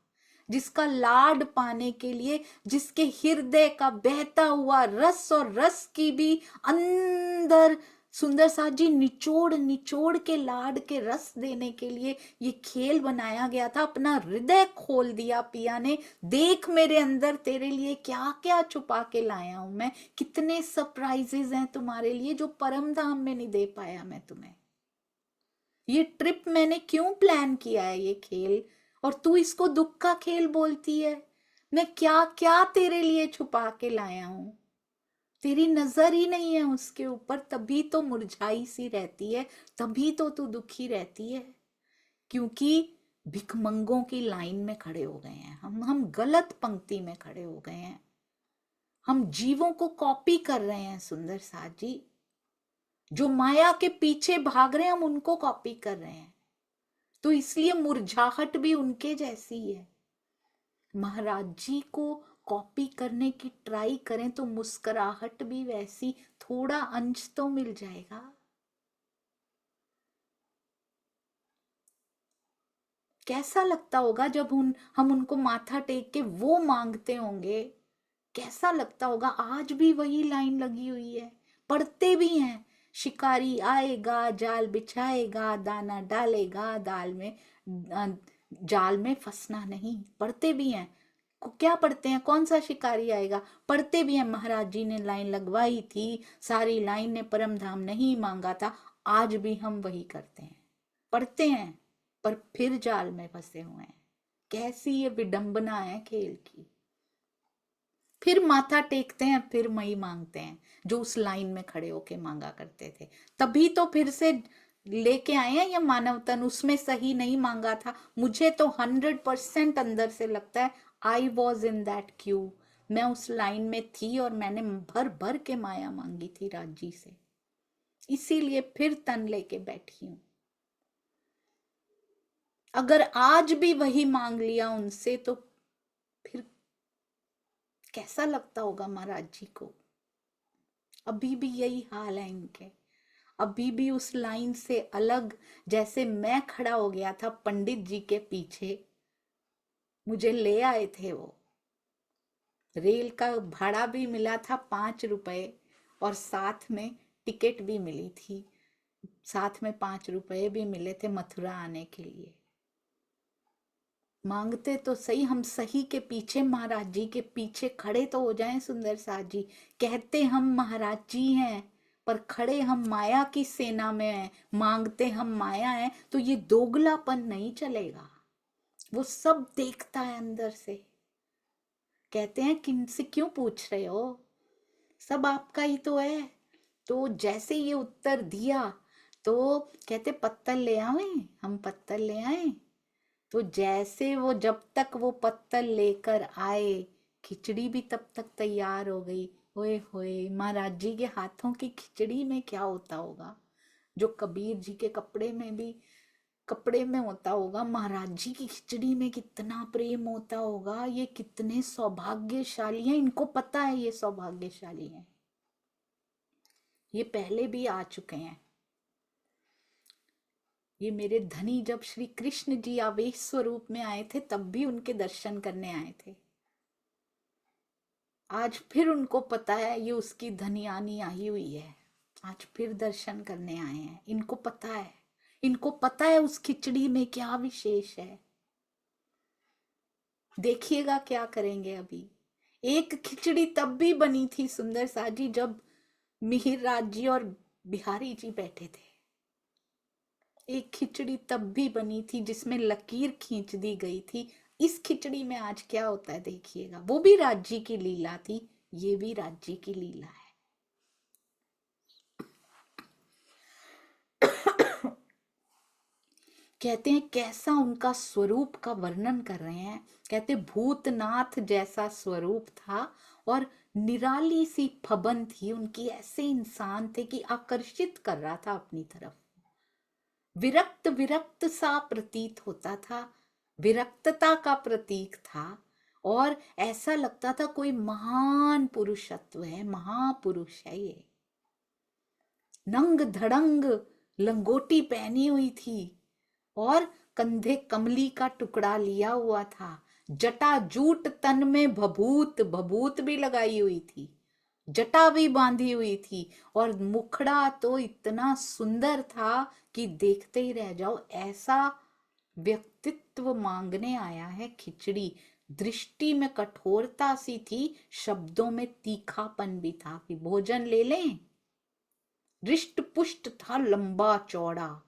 जिसका लाड पाने के लिए, जिसके हृदय का बहता हुआ रस और रस की भी अंदर सुंदर साथ जी निचोड़ निचोड़ के लाड के रस देने के लिए ये खेल बनाया गया था। अपना हृदय खोल दिया पिया ने, देख मेरे अंदर तेरे लिए क्या क्या छुपा के लाया हूं मैं, कितने सरप्राइजेस हैं तुम्हारे लिए जो परम धाम में नहीं दे पाया मैं तुम्हें। ये ट्रिप मैंने क्यों प्लान किया है ये खेल, और तू इसको दुख का खेल बोलती है। मैं क्या क्या तेरे लिए छुपा के लाया हूं, तेरी नजर ही नहीं है उसके ऊपर, तभी तो मुरझाई सी रहती है, तभी तो तू दुखी रहती है। क्योंकि भिखमंगों की लाइन में खड़े हो गए हैं हम गलत पंक्ति में खड़े हो गए हैं, हम जीवों को कॉपी कर रहे हैं सुंदर साथ जी, जो माया के पीछे भाग रहे हैं हम उनको कॉपी कर रहे हैं, तो इसलिए मुरझाहट भी उनके जैसी है। महाराज जी को कॉपी करने की ट्राई करें तो मुस्कुराहट भी वैसी, थोड़ा अंश तो मिल जाएगा। कैसा लगता होगा जब हम उनको माथा टेक के वो मांगते होंगे, कैसा लगता होगा। आज भी वही लाइन लगी हुई है, पढ़ते भी हैं, शिकारी आएगा जाल बिछाएगा, दाना डालेगा दाल में, जाल में फंसना नहीं, पढ़ते भी हैं। क्या पढ़ते हैं, कौन सा शिकारी आएगा, पढ़ते भी हैं। महाराज जी ने लाइन लगवाई थी, सारी लाइन ने परम धाम नहीं मांगा था, आज भी हम वही करते हैं, पढ़ते हैं पर फिर जाल में फंसे हुए हैं। कैसी ये विडंबना है खेल की। फिर माथा टेकते हैं, फिर मई मांगते हैं जो उस लाइन में खड़े होके मांगा करते थे, तभी तो फिर से लेके आए हैं ये मानव तन, उसमें सही नहीं मांगा था। मुझे तो 100% अंदर से लगता है I was in that Q, मैं उस लाइन में थी और मैंने भर भर के माया मांगी थी राजी से, इसीलिए फिर तन लेके बैठी हूं। अगर आज भी वही मांग लिया उनसे तो फिर कैसा लगता होगा महाराज जी को। अभी भी यही हाल है इनके, अभी भी उस लाइन से अलग, जैसे मैं खड़ा हो गया था पंडित जी के पीछे, मुझे ले आए थे वो, रेल का भाड़ा भी मिला था 5 रुपए और साथ में टिकट भी मिली थी, साथ में 5 रुपए भी मिले थे मथुरा आने के लिए। मांगते तो सही, हम सही के पीछे, महाराज जी के पीछे खड़े तो हो जाएं सुंदर साथ जी। कहते हम महाराज जी हैं पर खड़े हम माया की सेना में हैं, मांगते हम माया है, तो ये दोगलापन नहीं चलेगा। वो सब देखता है अंदर से। कहते हैं किनसे क्यों पूछ रहे हो, सब आपका ही तो है। तो जैसे ये उत्तर दिया तो कहते पत्तल ले आवे, हम पत्तल ले आए। तो जैसे जब तक वो पत्तल लेकर आए, खिचड़ी भी तब तक तैयार हो गई, ओए होए, महाराज जी के हाथों की खिचड़ी में क्या होता होगा, जो कबीर जी के कपड़े में होता होगा, महाराज जी की खिचड़ी में कितना प्रेम होता होगा। ये कितने सौभाग्यशाली हैं, इनको पता है ये सौभाग्यशाली हैं। ये पहले भी आ चुके हैं। ये मेरे धनी जब श्री कृष्ण जी आवेश स्वरूप में आए थे तब भी उनके दर्शन करने आए थे। आज फिर उनको पता है ये उसकी धनियानी आई हुई है, आज फिर दर्शन करने आए हैं। इनको पता है उस खिचड़ी में क्या विशेष है। देखिएगा क्या करेंगे अभी। एक खिचड़ी तब भी बनी थी सुंदर सा जी जब मिहिर राज जी और बिहारी जी बैठे थे। एक खिचड़ी तब भी बनी थी जिसमें लकीर खींच दी गई थी। इस खिचड़ी में आज क्या होता है देखिएगा। वो भी राज जी की लीला थी, ये भी राज जी की लीला है। कहते हैं कैसा उनका स्वरूप का वर्णन कर रहे हैं। कहते भूतनाथ जैसा स्वरूप था और निराली सी फबन थी उनकी। ऐसे इंसान थे कि आकर्षित कर रहा था अपनी तरफ। विरक्त विरक्त सा प्रतीत होता था, विरक्तता का प्रतीक था और ऐसा लगता था कोई महान पुरुषत्व है, महापुरुष है ये। नंग धड़ंग लंगोटी पहनी हुई थी और कंधे कमली का टुकड़ा लिया हुआ था। जटा जूट तन में भभूत भी लगाई हुई थी, जटा भी बांधी हुई थी और मुखड़ा तो इतना सुंदर था कि देखते ही रह जाओ। ऐसा व्यक्तित्व मांगने आया है खिचड़ी। दृष्टि में कठोरता सी थी, शब्दों में तीखापन भी था कि भोजन ले लें। रिष्ट पुष्ट था, लंबा चौड़ा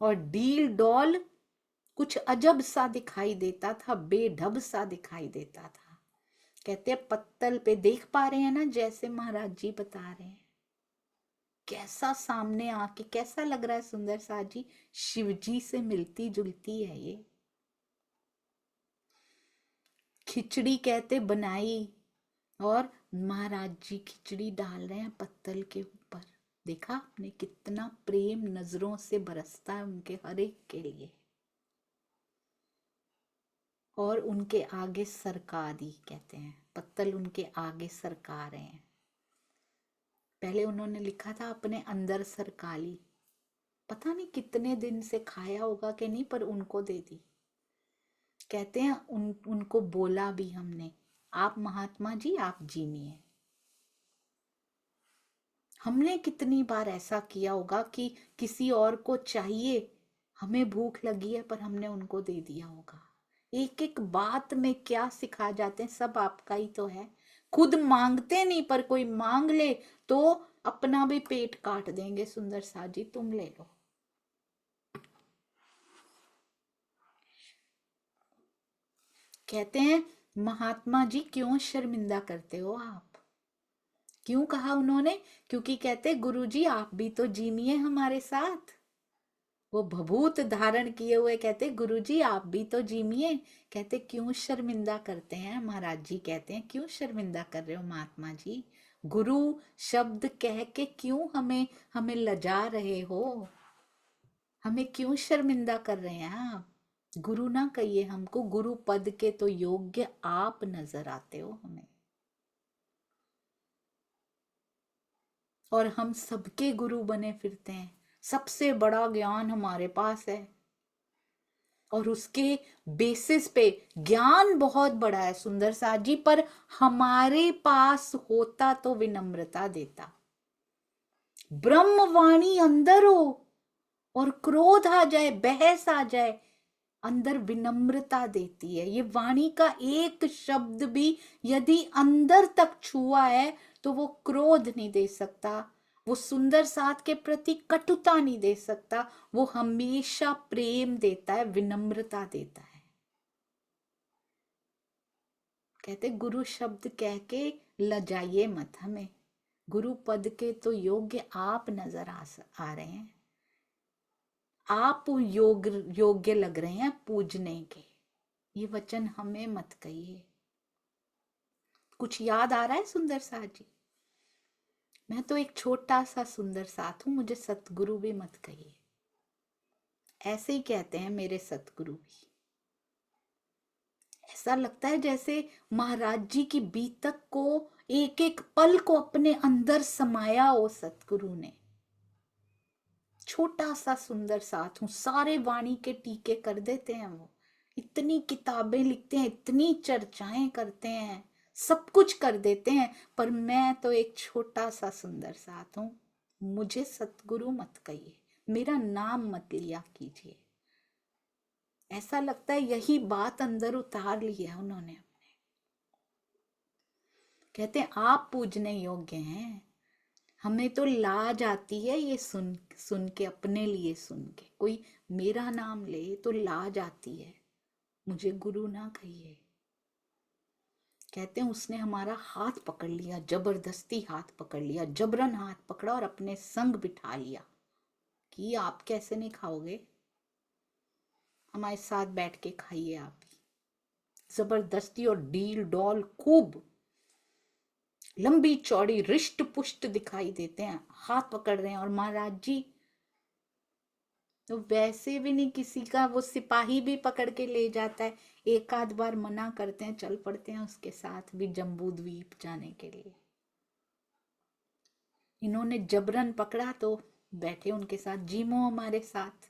और डील डॉल कुछ अजब सा दिखाई देता था, बेढब सा दिखाई देता था। कहते पत्तल पे देख पा रहे हैं ना, जैसे महाराज जी बता रहे हैं कैसा सामने आके कैसा लग रहा है सुंदर सा जी। शिव जी से मिलती जुलती है ये खिचड़ी। कहते बनाई और महाराज जी खिचड़ी डाल रहे हैं पत्तल के ऊपर। देखा आपने कितना प्रेम नजरों से बरसता है उनके हर एक के लिए। और उनके आगे सरका दी, कहते हैं पत्तल उनके आगे सरका रहे हैं। पहले उन्होंने लिखा था अपने अंदर सरका ली। पता नहीं कितने दिन से खाया होगा कि नहीं, पर उनको दे दी। कहते हैं उनको बोला भी हमने, आप महात्मा जी आप जीनिए। हमने कितनी बार ऐसा किया होगा कि किसी और को चाहिए, हमें भूख लगी है पर हमने उनको दे दिया होगा। एक एक बात में क्या सिखा जाते हैं, सब आपका ही तो है। खुद मांगते नहीं पर कोई मांग ले तो अपना भी पेट काट देंगे। सुंदर सा जी तुम ले लो। कहते हैं महात्मा जी क्यों शर्मिंदा करते हो आप। क्यों कहा उन्होंने, क्योंकि कहते गुरुजी आप भी तो जीनिए हमारे साथ। वो भभूत धारण किए हुए कहते गुरुजी आप भी तो जीनिए। कहते क्यों शर्मिंदा करते हैं महाराज जी। कहते हैं क्यों शर्मिंदा कर रहे हो महात्मा जी, गुरु शब्द कह के क्यों हमें लजा रहे हो, हमें क्यों शर्मिंदा कर रहे हैं आप। गुरु ना कहिए हमको, गुरु पद के तो योग्य आप नजर आते हो हमें। और हम सबके गुरु बने फिरते हैं, सबसे बड़ा ज्ञान हमारे पास है और उसके बेसिस पे ज्ञान बहुत बड़ा है सुंदर सा जी, पर हमारे पास होता तो विनम्रता देता। ब्रह्मवाणी अंदर हो और क्रोध आ जाए, बहस आ जाए, अंदर विनम्रता देती है। ये वाणी का एक शब्द भी यदि अंदर तक छुआ है तो वो क्रोध नहीं दे सकता, वो सुंदर साथ के प्रति कटुता नहीं दे सकता, वो हमेशा प्रेम देता है, विनम्रता देता है। कहते गुरु शब्द कह के लजाइए मत हमें, गुरु पद के तो योग्य आप नजर आ रहे हैं, आप योग्य लग रहे हैं पूजने के। ये वचन हमें मत कहिए। कुछ याद आ रहा है सुंदर साथ जी? मैं तो एक छोटा सा सुंदर साथ हूं, मुझे सतगुरु भी मत कहिए। ऐसे ही कहते हैं मेरे सतगुरु भी। ऐसा लगता है जैसे महाराज जी की बीतक को, एक एक पल को अपने अंदर समाया हो सतगुरु ने। छोटा सा सुंदर साथ हूं, सारे वाणी के टीके कर देते हैं वो। इतनी किताबें लिखते हैं, इतनी चर्चाएं करते हैं, सब कुछ कर देते हैं, पर मैं तो एक छोटा सा सुंदर साथ हूं। मुझे सतगुरु मत कहिए, मेरा नाम मत लिया कीजिए। ऐसा लगता है यही बात अंदर उतार ली है उन्होंने अपने। कहते हैं आप पूजने योग्य हैं। हमें तो लाज आती है ये सुन सुन के, अपने लिए सुन के कोई मेरा नाम ले तो लाज आती है। मुझे गुरु ना कहिए। कहते हैं उसने हमारा हाथ पकड़ लिया, जबरदस्ती हाथ पकड़ लिया, जबरन हाथ पकड़ा और अपने संग बिठा लिया कि आप कैसे नहीं खाओगे, हमारे साथ बैठ के खाइए आप भी। जबरदस्ती और डील डॉल खूब लंबी चौड़ी रिष्ट पुष्ट दिखाई देते हैं, हाथ पकड़ रहे हैं। और महाराज जी तो वैसे भी नहीं किसी का, वो सिपाही भी पकड़ के ले जाता है, एक आध बार मना करते हैं, चल पड़ते हैं उसके साथ भी जम्बू द्वीप जाने के लिए। इन्होंने जबरन पकड़ा तो बैठे उनके साथ, जीमो हमारे साथ।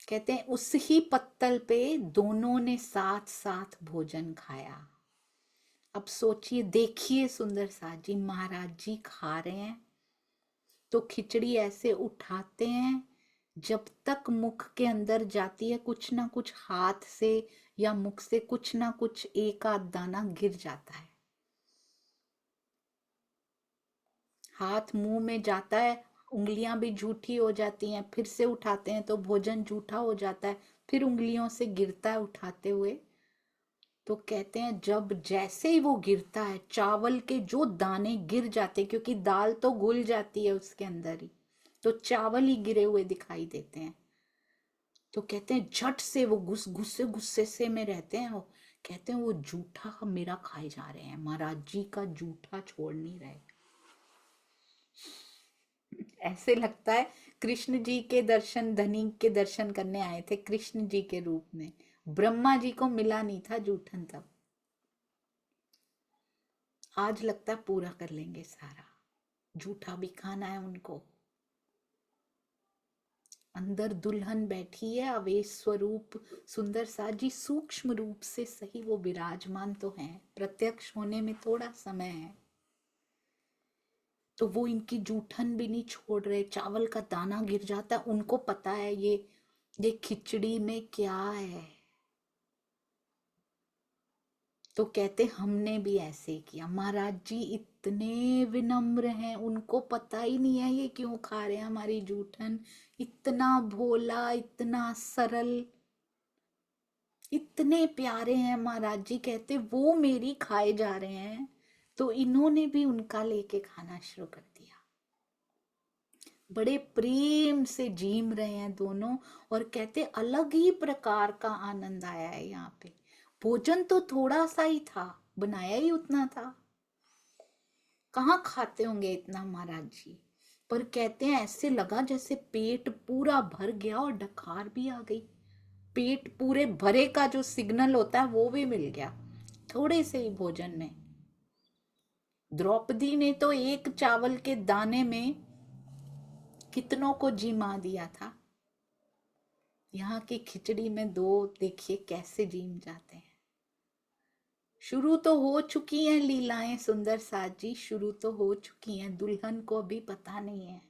कहते हैं उस ही पत्तल पे दोनों ने साथ साथ भोजन खाया। अब सोचिए, देखिए सुंदर साथ जी, महाराज जी खा रहे हैं तो खिचड़ी ऐसे उठाते हैं, जब तक मुख के अंदर जाती है कुछ ना कुछ हाथ से या मुख से कुछ ना कुछ एक आध दाना गिर जाता है। हाथ मुंह में जाता है, उंगलियां भी झूठी हो जाती हैं, फिर से उठाते हैं तो भोजन झूठा हो जाता है, फिर उंगलियों से गिरता है उठाते हुए। तो कहते हैं जब जैसे ही वो गिरता है, चावल के जो दाने गिर जाते, क्योंकि दाल तो घुल जाती है उसके अंदर ही, तो चावल ही गिरे हुए दिखाई देते हैं। तो कहते हैं झट से वो गुस्से गुस्से से में रहते हैं। वो कहते हैं वो जूठा मेरा खाए जा रहे हैं, महाराज जी का जूठा छोड़ नहीं रहे। ऐसे लगता है कृष्ण जी के दर्शन, धनी के दर्शन करने आए थे कृष्ण जी के रूप में। ब्रह्मा जी को मिला नहीं था जूठन तब, आज लगता है पूरा कर लेंगे सारा, जूठा भी खाना है उनको। अंदर दुल्हन बैठी है, अवेश स्वरूप सुंदर सा जी, सूक्ष्म रूप से सही वो विराजमान तो है, प्रत्यक्ष होने में थोड़ा समय है। तो वो इनकी जूठन भी नहीं छोड़ रहे, चावल का दाना गिर जाता है, उनको पता है ये खिचड़ी में क्या है। तो कहते हमने भी ऐसे किया। महाराज जी इतने विनम्र हैं, उनको पता ही नहीं है ये क्यों खा रहे हैं हमारी जूठन। इतना भोला, इतना सरल, इतने प्यारे हैं महाराज जी। कहते वो मेरी खाए जा रहे हैं तो इन्होंने भी उनका लेके खाना शुरू कर दिया। बड़े प्रेम से जीम रहे हैं दोनों, और कहते अलग ही प्रकार का आनंद आया है यहाँ पे। भोजन तो थोड़ा सा ही था, बनाया ही उतना था, कहाँ खाते होंगे इतना महाराज जी। पर कहते हैं ऐसे लगा जैसे पेट पूरा भर गया और डकार भी आ गई। पेट पूरे भरे का जो सिग्नल होता है वो भी मिल गया थोड़े से ही भोजन में। द्रौपदी ने तो एक चावल के दाने में कितनों को जीमा दिया था, यहाँ की खिचड़ी में दो देखिए कैसे जीम जाते हैं। शुरू तो हो चुकी हैं लीलाएं सुंदर साथ जी, शुरू तो हो चुकी हैं, दुल्हन को अभी पता नहीं है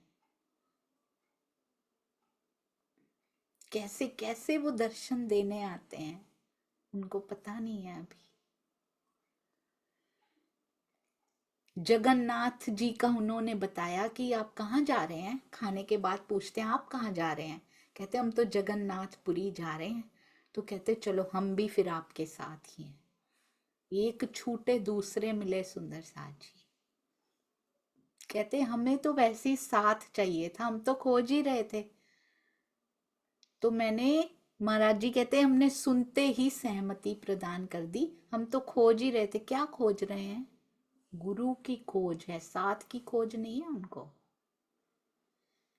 कैसे कैसे वो दर्शन देने आते हैं, उनको पता नहीं है अभी। जगन्नाथ जी का उन्होंने बताया कि आप कहाँ जा रहे हैं, खाने के बाद पूछते हैं आप कहाँ जा रहे हैं। कहते हम तो जगन्नाथपुरी जा रहे हैं। तो कहते चलो हम भी फिर आपके साथ ही हैं। एक छूटे दूसरे मिले सुंदर साथ जी। कहते हमें तो वैसे ही साथ चाहिए था, हम तो खोज ही रहे थे। तो मैंने महाराज जी कहते हैं हमने सुनते ही सहमति प्रदान कर दी। हम तो खोज ही रहे थे। क्या खोज रहे हैं? गुरु की खोज है, साथ की खोज नहीं है उनको।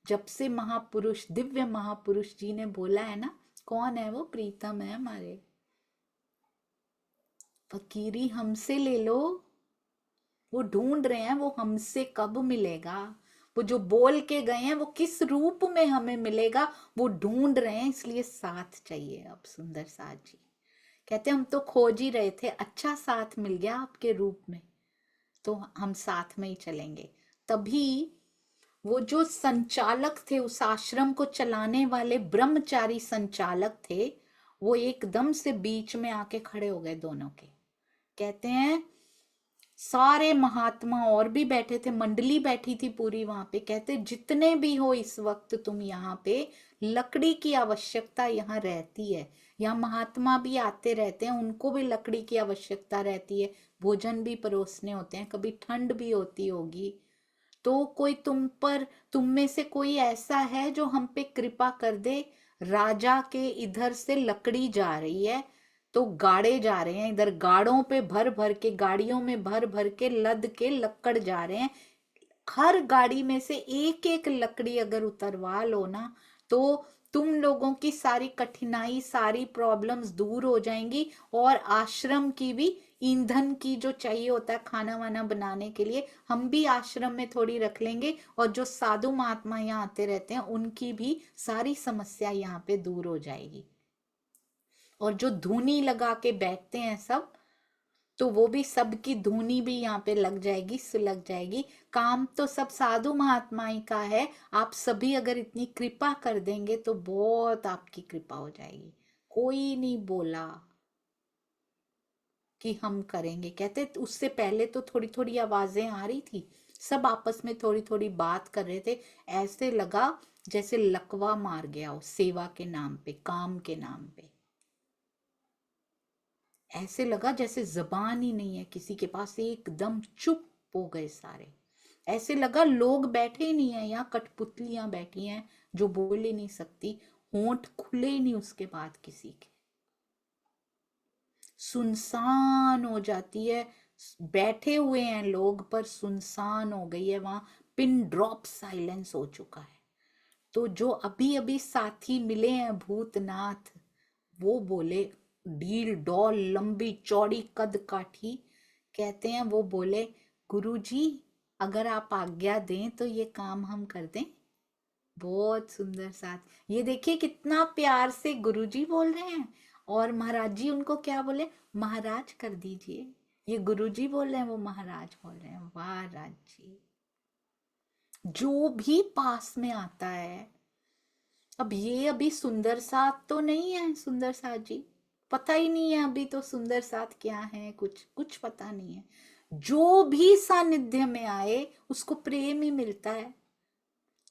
जब से महापुरुष, दिव्य महापुरुष जी ने बोला है ना, कौन है वो? प्रीतम है हमारे। फकीरी हमसे ले लो, वो ढूंढ रहे हैं, वो हमसे कब मिलेगा। वो जो बोल के गए हैं वो किस रूप में हमें मिलेगा, वो ढूंढ रहे हैं। इसलिए साथ चाहिए अब। सुंदर साथ जी कहते हम तो खोज ही रहे थे, अच्छा साथ मिल गया आपके रूप में, तो हम साथ में ही चलेंगे। तभी वो जो संचालक थे, उस आश्रम को चलाने वाले ब्रह्मचारी संचालक थे, वो एकदम से बीच में आके खड़े हो गए दोनों के। कहते हैं सारे महात्मा और भी बैठे थे, मंडली बैठी थी पूरी वहां पे। कहते जितने भी हो इस वक्त तुम यहाँ पे, लकड़ी की आवश्यकता यहाँ रहती है। यहाँ महात्मा भी आते रहते हैं, उनको भी लकड़ी की आवश्यकता रहती है। भोजन भी परोसने होते हैं, कभी ठंड भी होती होगी। तो कोई तुम में से कोई ऐसा है जो हम पे कृपा कर दे। राजा के इधर से लकड़ी जा रही है, तो गाड़े जा रहे हैं, इधर गाड़ों पे भर भर के, गाड़ियों में भर भर के लद के लक्कड़ जा रहे हैं। हर गाड़ी में से एक एक लकड़ी अगर उतरवा लो ना, तो तुम लोगों की सारी कठिनाई, सारी प्रॉब्लम्स दूर हो जाएंगी। और आश्रम की भी, ईंधन की जो चाहिए होता है खाना वाना बनाने के लिए, हम भी आश्रम में थोड़ी रख लेंगे। और जो साधु महात्मा यहाँ आते रहते हैं, उनकी भी सारी समस्या यहाँ पे दूर हो जाएगी। और जो धूनी लगा के बैठते हैं सब, तो वो भी, सबकी धूनी भी यहाँ पे लग जाएगी, सुलग जाएगी। काम तो सब साधु महात्मा ही का है। आप सभी अगर इतनी कृपा कर देंगे तो बहुत आपकी कृपा हो जाएगी। कोई नहीं बोला कि हम करेंगे। कहते उससे पहले तो थोड़ी थोड़ी आवाजें आ रही थी, सब आपस में थोड़ी थोड़ी बात कर रहे थे। ऐसे लगा जैसे लकवा मार गया हो, सेवा के नाम पे, काम के नाम पे। ऐसे लगा जैसे जबान ही नहीं है किसी के पास, एकदम चुप हो गए सारे। ऐसे लगा लोग बैठे ही नहीं है, यहाँ कठपुतलियां बैठी हैं जो बोल ही नहीं सकती, होंठ खुले ही नहीं उसके बाद किसी के। सुनसान हो जाती है, बैठे हुए हैं लोग पर सुनसान हो गई है वहां। पिन ड्रॉप साइलेंस हो चुका है। तो जो अभी अभी साथी मिले हैं भूतनाथ, वो बोले, डील डॉल लंबी चौड़ी कद काठी, कहते हैं वो बोले, गुरुजी अगर आप आज्ञा दें तो ये काम हम कर दें। बहुत सुंदर साथ। ये देखिए कितना प्यार से गुरुजी बोल रहे हैं, और महाराज जी उनको क्या बोले? महाराज कर दीजिए। ये गुरुजी बोल रहे हैं, वो महाराज बोल रहे हैं। वाह राज जी। जो भी पास में आता है, अब ये अभी सुंदर साथ तो नहीं है, सुंदर साथ जी पता ही नहीं है अभी तो सुंदर साथ क्या है, कुछ पता नहीं है। जो भी सानिध्य में आए उसको प्रेम ही मिलता है।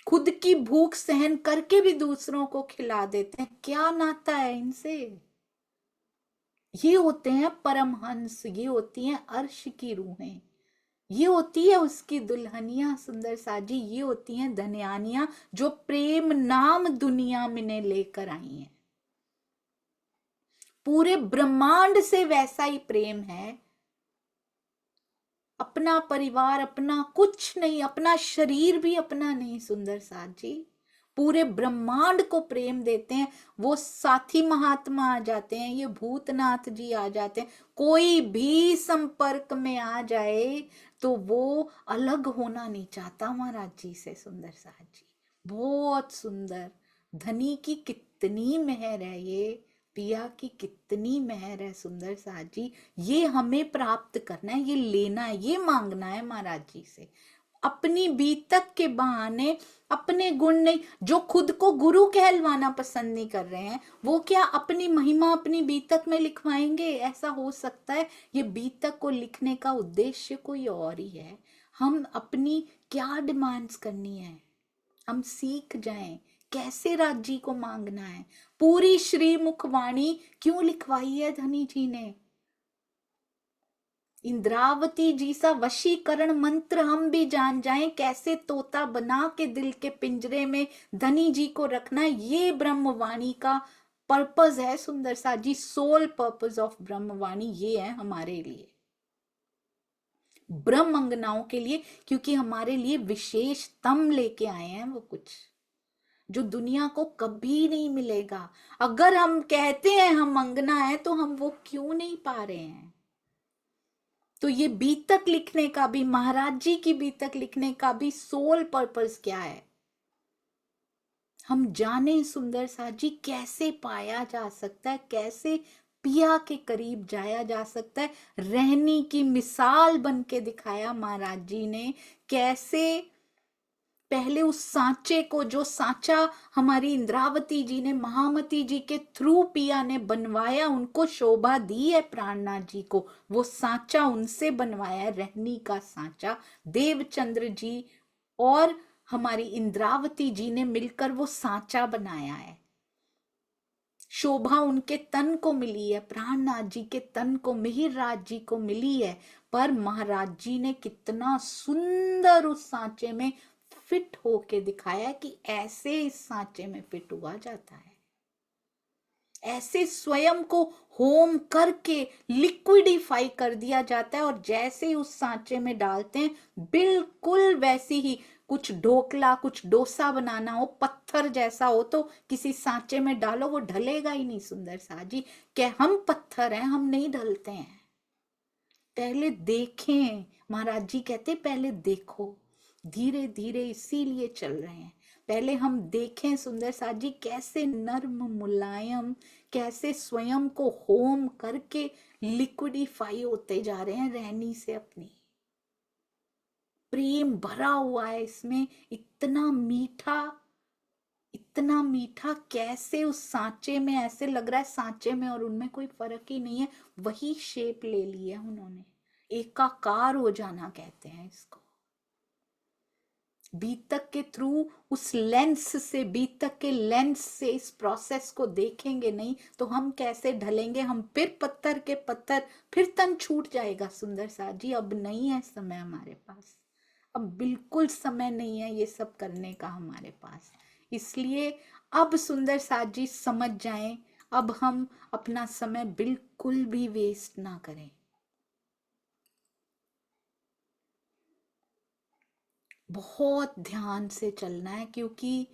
खुद की भूख सहन करके भी दूसरों को खिला देते हैं। क्या नाता है इनसे? ये होते हैं परमहंस, ये होती हैं अर्श की रूहें, ये होती है उसकी दुल्हनिया सुंदर साजी, ये होती हैं धन्यानियां जो प्रेम नाम दुनिया में ने लेकर आई हैं। पूरे ब्रह्मांड से वैसा ही प्रेम है। अपना परिवार अपना कुछ नहीं, अपना शरीर भी अपना नहीं सुंदर साथ जी, पूरे ब्रह्मांड को प्रेम देते हैं। वो साथी महात्मा आ जाते हैं, ये भूतनाथ जी आ जाते हैं। कोई भी संपर्क में आ जाए तो वो अलग होना नहीं चाहता महाराज जी से। सुंदर साथ जी बहुत सुंदर। धनी की कितनी मेहर है, ये पिया की कितनी मेहर है सुंदर साथ जी। ये हमें प्राप्त करना है, ये लेना है, ये मांगना है महाराज जी से। अपनी बीतक के बहाने अपने गुण नहीं, जो खुद को गुरु कहलवाना पसंद नहीं कर रहे हैं, वो क्या अपनी महिमा अपनी बीतक में लिखवाएंगे? ऐसा हो सकता है? ये बीतक को लिखने का उद्देश्य कोई और ही है। हम अपनी क्या डिमांड्स करनी है, हम सीख जाएं कैसे राज जी को मांगना है। पूरी श्रीमुख वाणी क्यों लिखवाई है धनी जी ने? इंद्रावती जी सा वशीकरण मंत्र हम भी जान जाएं, कैसे तोता बना के दिल के पिंजरे में धनी जी को रखना है। ये ब्रह्मवाणी का पर्पस है सुंदर सा जी, सोल पर्पस ऑफ ब्रह्मवाणी ये है हमारे लिए, ब्रह्म अंगनाओं के लिए, क्योंकि हमारे लिए विशेषतम लेके आए हैं वो कुछ जो दुनिया को कभी नहीं मिलेगा। अगर हम कहते हैं हम अंगना है तो हम वो क्यों नहीं पा रहे हैं? तो ये बीतक लिखने का भी, महाराज जी की बीतक लिखने का भी सोल पर्पस क्या है? हम जाने सुंदर सा जी कैसे पाया जा सकता है, कैसे पिया के करीब जाया जा सकता है। रहनी की मिसाल बन के दिखाया महाराज जी ने, कैसे पहले उस सांचे को, जो सांचा हमारी इंद्रावती जी ने महामती जी के थ्रू पिया ने बनवाया, उनको शोभा दी है प्राणनाथ जी को, वो सांचा उनसे बनवाया, रहनी का सांचा देवचंद्र जी और हमारी इंद्रावती जी ने मिलकर वो सांचा बनाया है। शोभा उनके तन को मिली है, प्राणनाथ जी के तन को, मिहिर राज जी को मिली है, पर महाराज जी ने कितना सुंदर उस सांचे में फिट होके दिखाया कि ऐसे इस सांचे में फिट हुआ जाता है, ऐसे स्वयं को होम करके लिक्विडिफाई कर दिया जाता है, और जैसे ही उस सांचे में डालते हैं बिल्कुल वैसी ही, कुछ ढोकला कुछ डोसा बनाना हो, पत्थर जैसा हो तो किसी सांचे में डालो वो ढलेगा ही नहीं सुंदर सा जी। क्या हम पत्थर हैं, हम नहीं ढलते हैं। पहले देखें, महाराज जी कहते पहले देखो, धीरे धीरे इसीलिए चल रहे हैं। पहले हम देखें सुंदर सा जी कैसे नर्म मुलायम, कैसे स्वयं को होम करके लिक्विडिफाई होते जा रहे हैं रहनी से, अपनी प्रेम भरा हुआ है इसमें, इतना मीठा, इतना मीठा, कैसे उस सांचे में ऐसे लग रहा है सांचे में और उनमें कोई फर्क ही नहीं है, वही शेप ले ली है उन्होंने, एकाकार हो जाना कहते हैं इसको। बीतक के थ्रू उस लेंस से, बीतक के लेंस से इस प्रोसेस को देखेंगे नहीं तो हम कैसे ढलेंगे, हम फिर पत्थर के पत्थर, फिर तन छूट जाएगा सुंदर सा जी। अब नहीं है समय हमारे पास, अब बिल्कुल समय नहीं है ये सब करने का हमारे पास, इसलिए अब सुंदर सा जी समझ जाएं, अब हम अपना समय बिल्कुल भी वेस्ट ना करें। बहुत ध्यान से चलना है, क्योंकि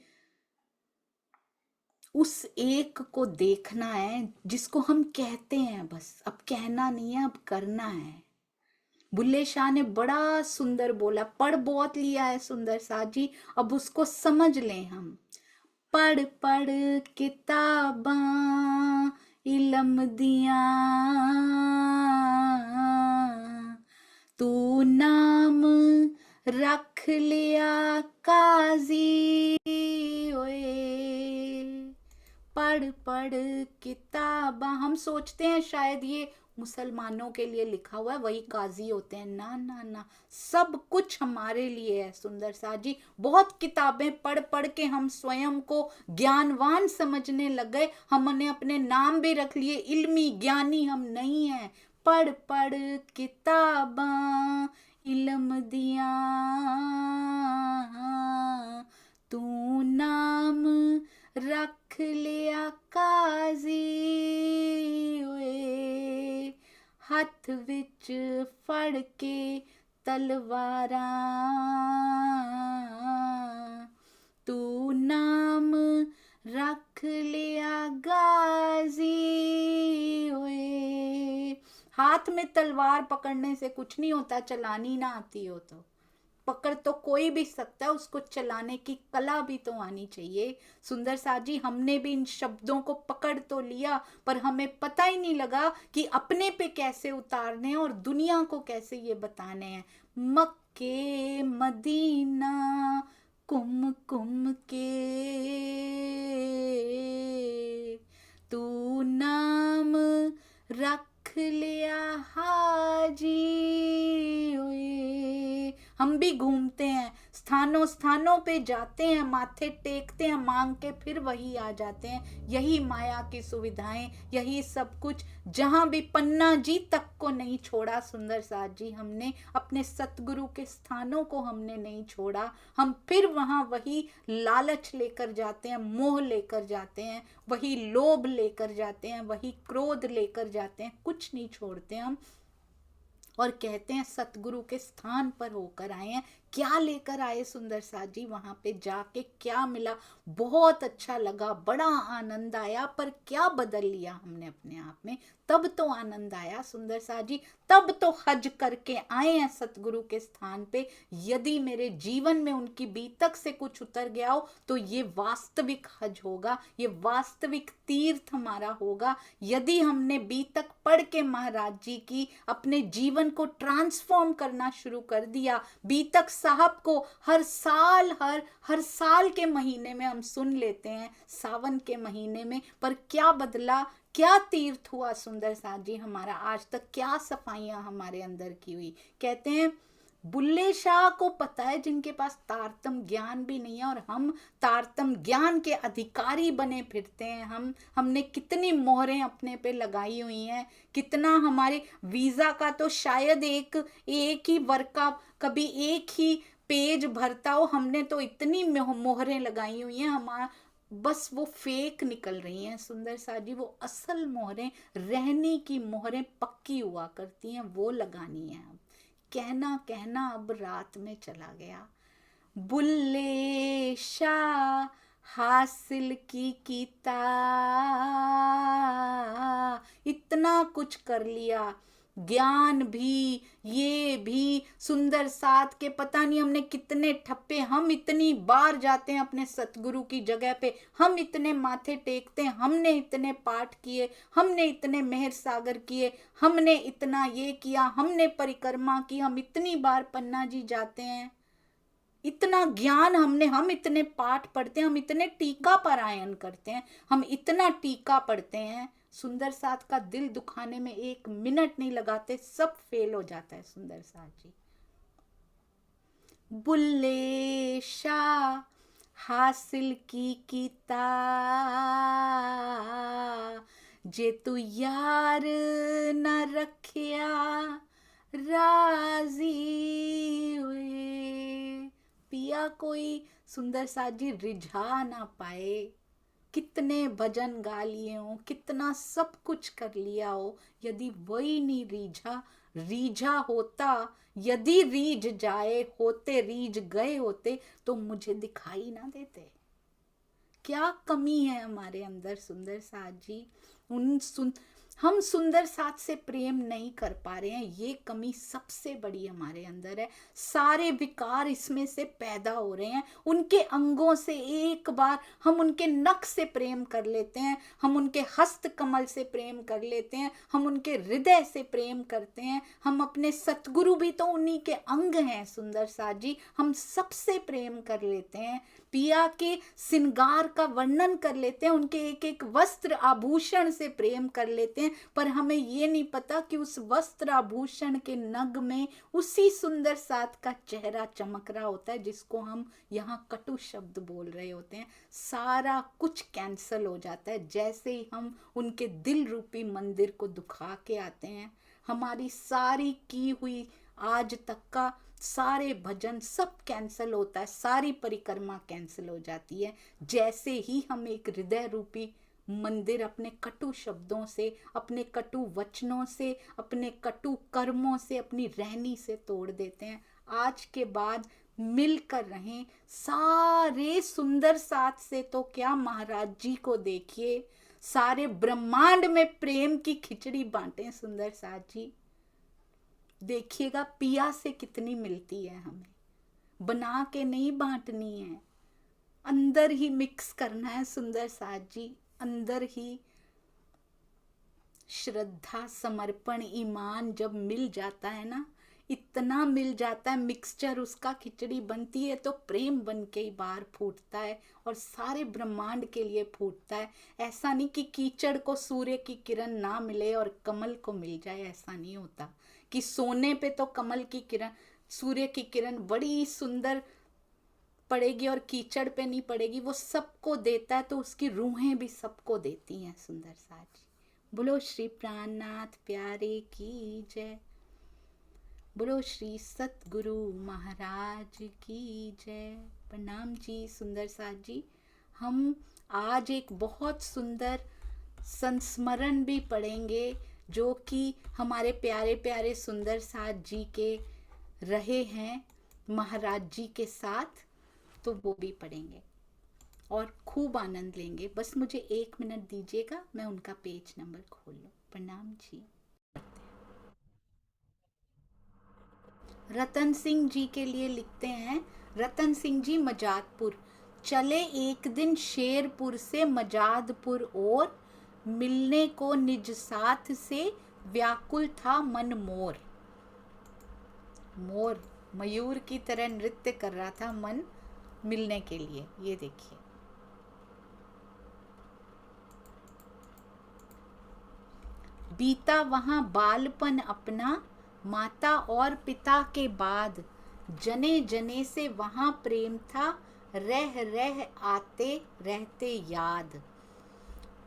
उस एक को देखना है जिसको हम कहते हैं, बस अब कहना नहीं है, अब करना है। बुल्ले शाह ने बड़ा सुंदर बोला, पढ़ बहुत लिया है सुंदर सा जी, अब उसको समझ लें हम। पढ़ पढ़ किताबां इलम दिया, तू नाम रख लिया काजी ओए। पढ़ पढ़ किताबां, हम सोचते हैं शायद ये मुसलमानों के लिए लिखा हुआ है, वही काजी होते हैं, ना ना ना, सब कुछ हमारे लिए है सुंदर सा जी। बहुत किताबें पढ़ पढ़ के हम स्वयं को ज्ञानवान समझने लग गए, हमने अपने नाम भी रख लिए, इल्मी ज्ञानी हम नहीं है। पढ़ पढ़ किताबां इल्म दिया, तू नाम रख लिया काजी ओए। हथ विच फड़ के तलवारा, तू नाम रख लिया गाजी ओए। हाथ में तलवार पकड़ने से कुछ नहीं होता, चलानी ना आती हो तो। पकड़ तो कोई भी सकता है, उसको चलाने की कला भी तो आनी चाहिए सुंदर सा जी। हमने भी इन शब्दों को पकड़ तो लिया, पर हमें पता ही नहीं लगा कि अपने पे कैसे उतारने हैं और दुनिया को कैसे ये बताने हैं। मक्के मदीना कुम कुम के, तू नाम रख लिया हाजी ओए। हम भी घूमते हैं, स्थानों स्थानों पे जाते हैं, माथे टेकते हैं, मांग के फिर वही आ जाते हैं। यही माया की सुविधाएं, यही सब कुछ। जहां भी पन्ना जी तक को नहीं छोड़ा सुंदर साथ जी, हमने अपने सतगुरु के स्थानों को हमने नहीं छोड़ा। हम फिर वहां वही लालच लेकर जाते हैं, मोह लेकर जाते हैं, वही लोभ लेकर जाते हैं, वही क्रोध लेकर जाते हैं, कुछ नहीं छोड़ते हम। और कहते हैं सतगुरु के स्थान पर होकर आए हैं। क्या लेकर आए सुंदर साथ जी? वहां पे जाके क्या मिला? बहुत अच्छा लगा, बड़ा आनंद आया, पर क्या बदल लिया हमने अपने आप में? तब तो आनंद आया सुंदर साथ जी, तब तो हज करके आए हैं सतगुरु के स्थान पे। यदि मेरे जीवन में उनकी बीतक से कुछ उतर गया हो तो ये वास्तविक हज होगा, ये वास्तविक तीर्थ हमारा होगा। यदि हमने बीतक पढ़ के महाराज जी की अपने जीवन को ट्रांसफॉर्म करना शुरू कर दिया, बीतक साहब को हर साल के महीने में हम सुन लेते हैं, सावन के महीने में, पर क्या बदला, क्या तीर्थ हुआ सुंदर साथ जी हमारा आज तक? क्या सफाइयां हमारे अंदर की हुई? कहते हैं बुल्ले शाह को पता है जिनके पास तारतम ज्ञान भी नहीं है, और हम तारतम ज्ञान के अधिकारी बने फिरते हैं। हमने कितनी मोहरें अपने पे लगाई हुई हैं, कितना हमारे वीजा का तो शायद एक ही वर्क का कभी एक ही पेज भरता हो, हमने तो इतनी मोहरें लगाई हुई हैं, हमारा बस वो फेक निकल रही हैं सुंदर साथ जी। वो असल मोहरें, रहने की मोहरें पक्की हुआ करती हैं, वो लगानी है। अब कहना कहना अब रात में चला गया। बुल्ले शाह हासिल की कीता, इतना कुछ कर लिया, ज्ञान भी, ये भी, सुंदर साथ के पता नहीं हमने कितने ठप्पे, हम इतनी बार जाते हैं अपने सतगुरु की जगह पे, हम इतने माथे टेकते हैं, हमने इतने पाठ किए, हमने इतने मेहर सागर किए, हमने इतना ये किया, हमने परिक्रमा की, हम इतनी बार पन्ना जी जाते हैं, इतना ज्ञान हमने, हम इतने पाठ पढ़ते हैं, हम इतने टीका पारायण करते हैं, हम इतना टीका पढ़ते हैं, सुंदर साथ का दिल दुखाने में 1 मिनट नहीं लगाते, सब फेल हो जाता है सुंदर साथ जी। बुल्ले शाह हासिल की कीता, जे तू यार न रखिया राजी हुए। पिया कोई सुंदर साथ जी रिझा ना पाए, कितने भजन गा लिए हो, कितना सब कुछ कर लिया हो, यदि वही नहीं रीझा होता, यदि रीझ जाए होते, रीझ गए होते तो मुझे दिखाई ना देते। क्या कमी है हमारे अंदर सुंदर साथ जी? हम सुंदर साथ से प्रेम नहीं कर पा रहे हैं, ये कमी सबसे बड़ी हमारे अंदर है। सारे विकार इसमें से पैदा हो रहे हैं, उनके अंगों से एक बार हम उनके नख से प्रेम कर लेते हैं, हम उनके हस्त कमल से प्रेम कर लेते हैं, हम उनके हृदय से प्रेम करते हैं। हम अपने सतगुरु भी तो उन्हीं के अंग हैं सुंदर साथ जी, हम सबसे प्रेम कर लेते हैं, पिया के श्रृंगार का वर्णन कर लेते हैं, उनके एक एक वस्त्र आभूषण से प्रेम कर लेते हैं, पर हमें ये नहीं पता कि उस वस्त्र आभूषण के नग में उसी सुंदर साथ का चेहरा चमक रहा होता है, जिसको हम यहाँ कटु शब्द बोल रहे होते हैं। सारा कुछ कैंसल हो जाता है जैसे ही हम उनके दिल रूपी मंदिर को दुखा के आते हैं। हमारी सारी की हुई आज तक का सारे भजन सब कैंसिल होता है, सारी परिक्रमा कैंसिल हो जाती है जैसे ही हम एक हृदय रूपी मंदिर अपने कटु शब्दों से, अपने कटु वचनों से, अपने कटु कर्मों से, अपनी रहनी से तोड़ देते हैं। आज के बाद मिलकर रहें सारे सुंदर साथ से, तो क्या महाराज जी को देखिए, सारे ब्रह्मांड में प्रेम की खिचड़ी बांटें सुंदर साथ जी। देखिएगा पिया से कितनी मिलती है, हमें बना के नहीं बांटनी है, अंदर ही मिक्स करना है सुंदर साथ जी, अंदर ही श्रद्धा समर्पण ईमान जब मिल जाता है ना, इतना मिल जाता है मिक्सचर उसका, खिचड़ी बनती है तो प्रेम बन के ही बाहर फूटता है और सारे ब्रह्मांड के लिए फूटता है। ऐसा नहीं कि कीचड़ को सूर्य की किरण ना मिले और कमल को मिल जाए, ऐसा नहीं होता कि सोने पे तो कमल की किरण, सूर्य की किरण बड़ी सुंदर पड़ेगी और कीचड़ पे नहीं पड़ेगी, वो सबको देता है, तो उसकी रूहें भी सबको देती हैं सुंदर साथ जी। बोलो श्री प्राणनाथ प्यारे की जय, बोलो श्री सतगुरु महाराज की जय। प्रणाम जी सुंदर साथ जी। हम आज एक बहुत सुंदर संस्मरण भी पढ़ेंगे जो कि हमारे प्यारे प्यारे सुंदर साथ जी के रहे हैं महाराज जी के साथ, तो वो भी पढ़ेंगे और खूब आनंद लेंगे। बस मुझे 1 मिनट दीजिएगा, मैं उनका पेज नंबर खोल लूँ। प्रणाम जी। रतन सिंह जी के लिए लिखते हैं, रतन सिंह जी मजादपुर। चले एक दिन शेरपुर से मजादपुर और, मिलने को निज साथ से व्याकुल था मन मोर। मोर मयूर की तरह नृत्य कर रहा था मन मिलने के लिए। ये देखिए, बीता वहां बालपन अपना, माता और पिता के बाद, जने जने से वहां प्रेम था, रह रह आते रहते याद।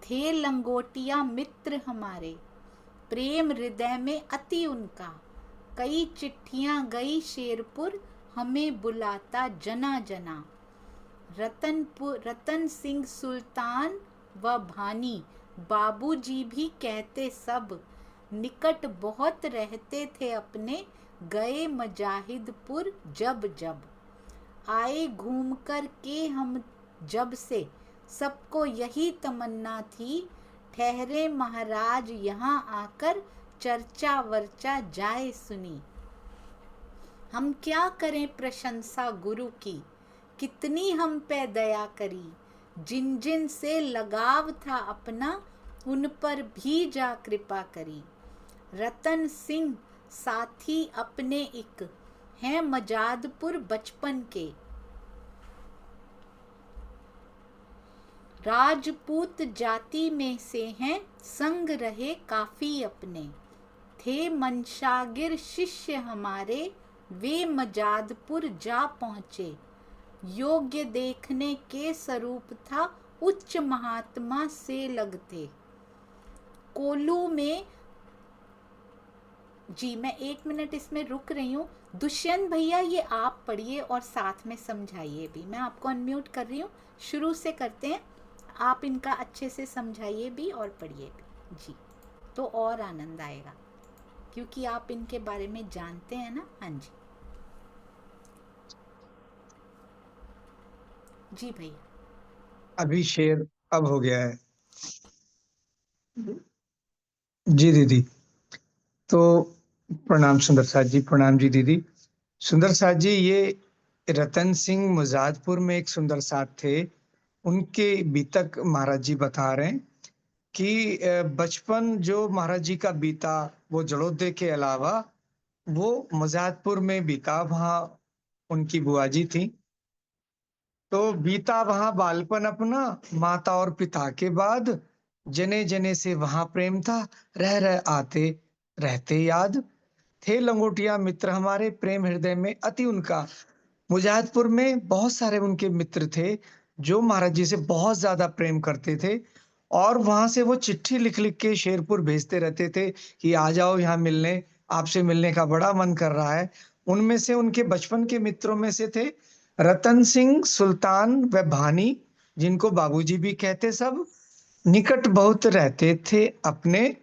थे लंगोटिया मित्र हमारे, प्रेम हृदय में अति उनका, कई चिट्ठियां गई शेरपुर, हमें बुलाता जना जना। रतन सिंह सुल्तान व भानी, बाबूजी भी कहते सब, निकट बहुत रहते थे अपने, गए मजाहिदपुर जब जब। आए घूम कर के हम जब से, सबको यही तमन्ना थी, ठहरे महाराज यहाँ आकर, चर्चा वर्चा जाए सुनी। हम क्या करें प्रशंसा गुरु की, कितनी हम पे दया करी, जिन जिन से लगाव था अपना, उन पर भी जा कृपा करी। रतन सिंह साथी अपने एक, हैं मजादपुर बचपन के, राजपूत जाति में से हैं, संग रहे काफी अपने। थे मनशागिर शिष्य हमारे, वे मजादपुर जा पहुँचे, योग्य देखने के स्वरूप था, उच्च महात्मा से लगते। कोलू में जी, मैं 1 मिनट इसमें रुक रही हूँ। दुष्यंत भैया ये आप पढ़िए और साथ में समझाइए भी। मैं आपको अनम्यूट कर रही हूँ, शुरू से करते हैं, आप इनका अच्छे से समझाइए भी और पढ़िए भी जी, तो और आनंद आएगा क्योंकि आप इनके बारे में जानते हैं ना। हाँ जी जी भैया। अभी शेर अब हो गया है जी दीदी। तो प्रणाम सुंदर साथ जी, प्रणाम जी दीदी। सुंदर साथ जी, ये रतन सिंह मुजादपुर में एक सुंदर साथ थे, उनके बीतक महाराज जी बता रहे हैं कि बचपन जो महाराज जी का बीता वो जड़ोदे के अलावा वो मुजादपुर में बीता। वहां उनकी बुआ जी थी, तो बीता वहां बालपन अपना, माता और पिता के बाद, जने जने से वहां प्रेम था, रह रह आते रहते याद। थे लंगोटिया मित्र हमारे, प्रेम हृदय में अति उनका। मुजाहिदपुर में बहुत सारे उनके मित्र थे जो महाराज जी से बहुत ज्यादा प्रेम करते थे, और वहां से वो चिट्ठी लिख लिख के शेरपुर भेजते रहते थे कि आ जाओ यहाँ मिलने, आपसे मिलने का बड़ा मन कर रहा है। उनमें से उनके बचपन के मित्रों में से थे रतन सिंह सुल्तान व भानी, जिनको बाबूजी भी कहते सब, निकट बहुत रहते थे अपने,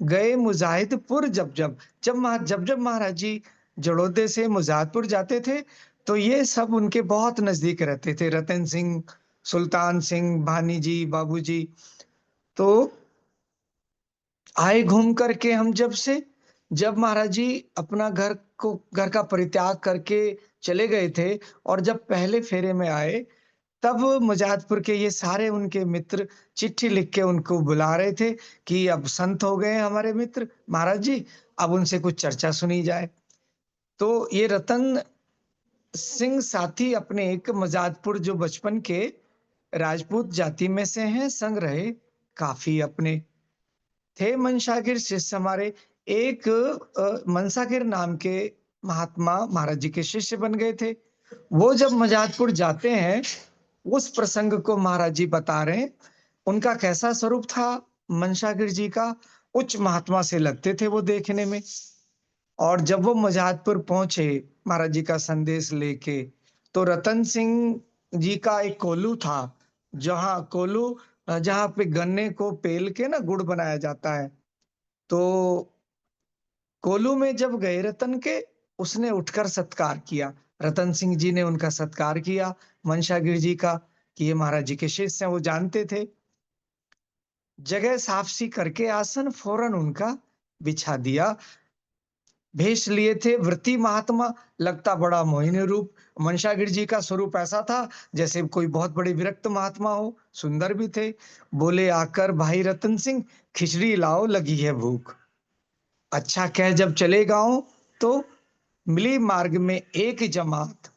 गए मुजाहिदपुर जब जब। जब जब महाराज जी जड़ोदे से मुजाहिदपुर जाते थे तो ये सब उनके बहुत नजदीक रहते थे, रतन सिंह, सुल्तान सिंह, भानी जी, बाबूजी। तो आए घूम करके हम जब महाराज जी अपना घर का परित्याग करके चले गए थे, और जब पहले फेरे में आए, तब मुजाहिदपुर के ये सारे उनके मित्र चिट्ठी लिख के उनको बुला रहे थे कि अब संत हो गए हैं हमारे मित्र महाराज जी, अब उनसे कुछ चर्चा सुनी जाए। तो ये रतन सिंह साथी अपने एक मुजाहिदपुर जो बचपन के राजपूत जाति में से हैं, संग रहे काफी अपने। थे मनशागिर शिष्य हमारे, एक मनसागिर नाम के महात्मा महाराज जी के शिष्य बन गए थे। वो जब मजाजपुर जाते हैं, उस प्रसंग को महाराज जी बता रहे हैं। उनका कैसा स्वरूप था मनसागिर जी का, उच्च महात्मा से लगते थे वो देखने में। और जब वो मजाजपुर पहुंचे महाराज जी का संदेश लेके, तो रतन सिंह जी का एक कोल्हू था, जहां पे गन्ने को पेल के ना गुड़ बनाया जाता है। तो कोल्हू में जब गए रतन के, उसने उठकर सत्कार किया। रतन सिंह जी ने उनका सत्कार किया मनसागिर जी का, कि ये महाराज जी के शिष्य हैं, वो जानते थे। जगह साफ-सी करके आसन फौरन उनका बिछा दिया। भेष लिए थे वृत्ति महात्मा, लगता बड़ा मोहिनी रूप। मनसागिर जी का स्वरूप ऐसा था जैसे कोई बहुत बड़े विरक्त महात्मा हो, सुंदर भी थे। बोले, आकर भाई रतन सिंह, खिचड़ी लाओ, लगी है भूख। अच्छा कह जब चले गांव, तो मिली मार्ग में एक जमात।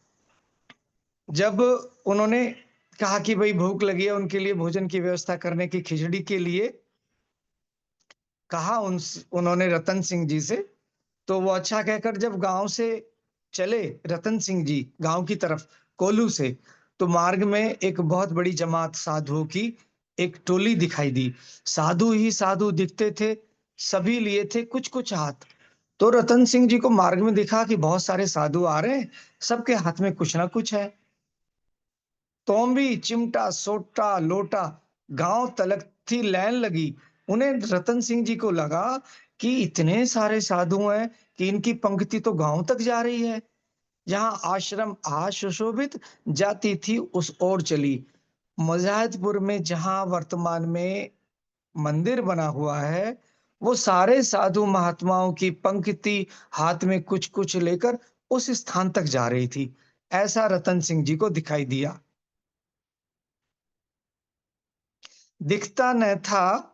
जब उन्होंने कहा कि भाई भूख लगी है, उनके लिए भोजन की व्यवस्था करने की, खिचड़ी के लिए कहा उन्होंने रतन सिंह जी से। तो वो अच्छा कहकर जब गांव से चले रतन सिंह जी गांव की तरफ कोल्हू से, तो मार्ग में एक बहुत बड़ी जमात साधुओं की एक टोली दिखाई दी। साधु ही साधु दिखते थे, सभी लिए थे कुछ कुछ हाथ। तो रतन सिंह जी को मार्ग में दिखा कि बहुत सारे साधु आ रहे हैं, सबके हाथ में कुछ ना कुछ है। तोंबी, चिमटा, सोटा, लोटा, गांव तलक थी लाइन लगी। उन्हें रतन सिंह जी को लगा कि इतने सारे साधु हैं कि इनकी पंक्ति तो गांव तक जा रही है। जहां आश्रम सुशोभित जाती थी उस ओर चली। मुजाहिदपुर में जहां वर्तमान में मंदिर बना हुआ है, वो सारे साधु महात्माओं की पंक्ति हाथ में कुछ कुछ लेकर उस स्थान तक जा रही थी। ऐसा रतन सिंह जी को दिखाई दिया। दिखता न था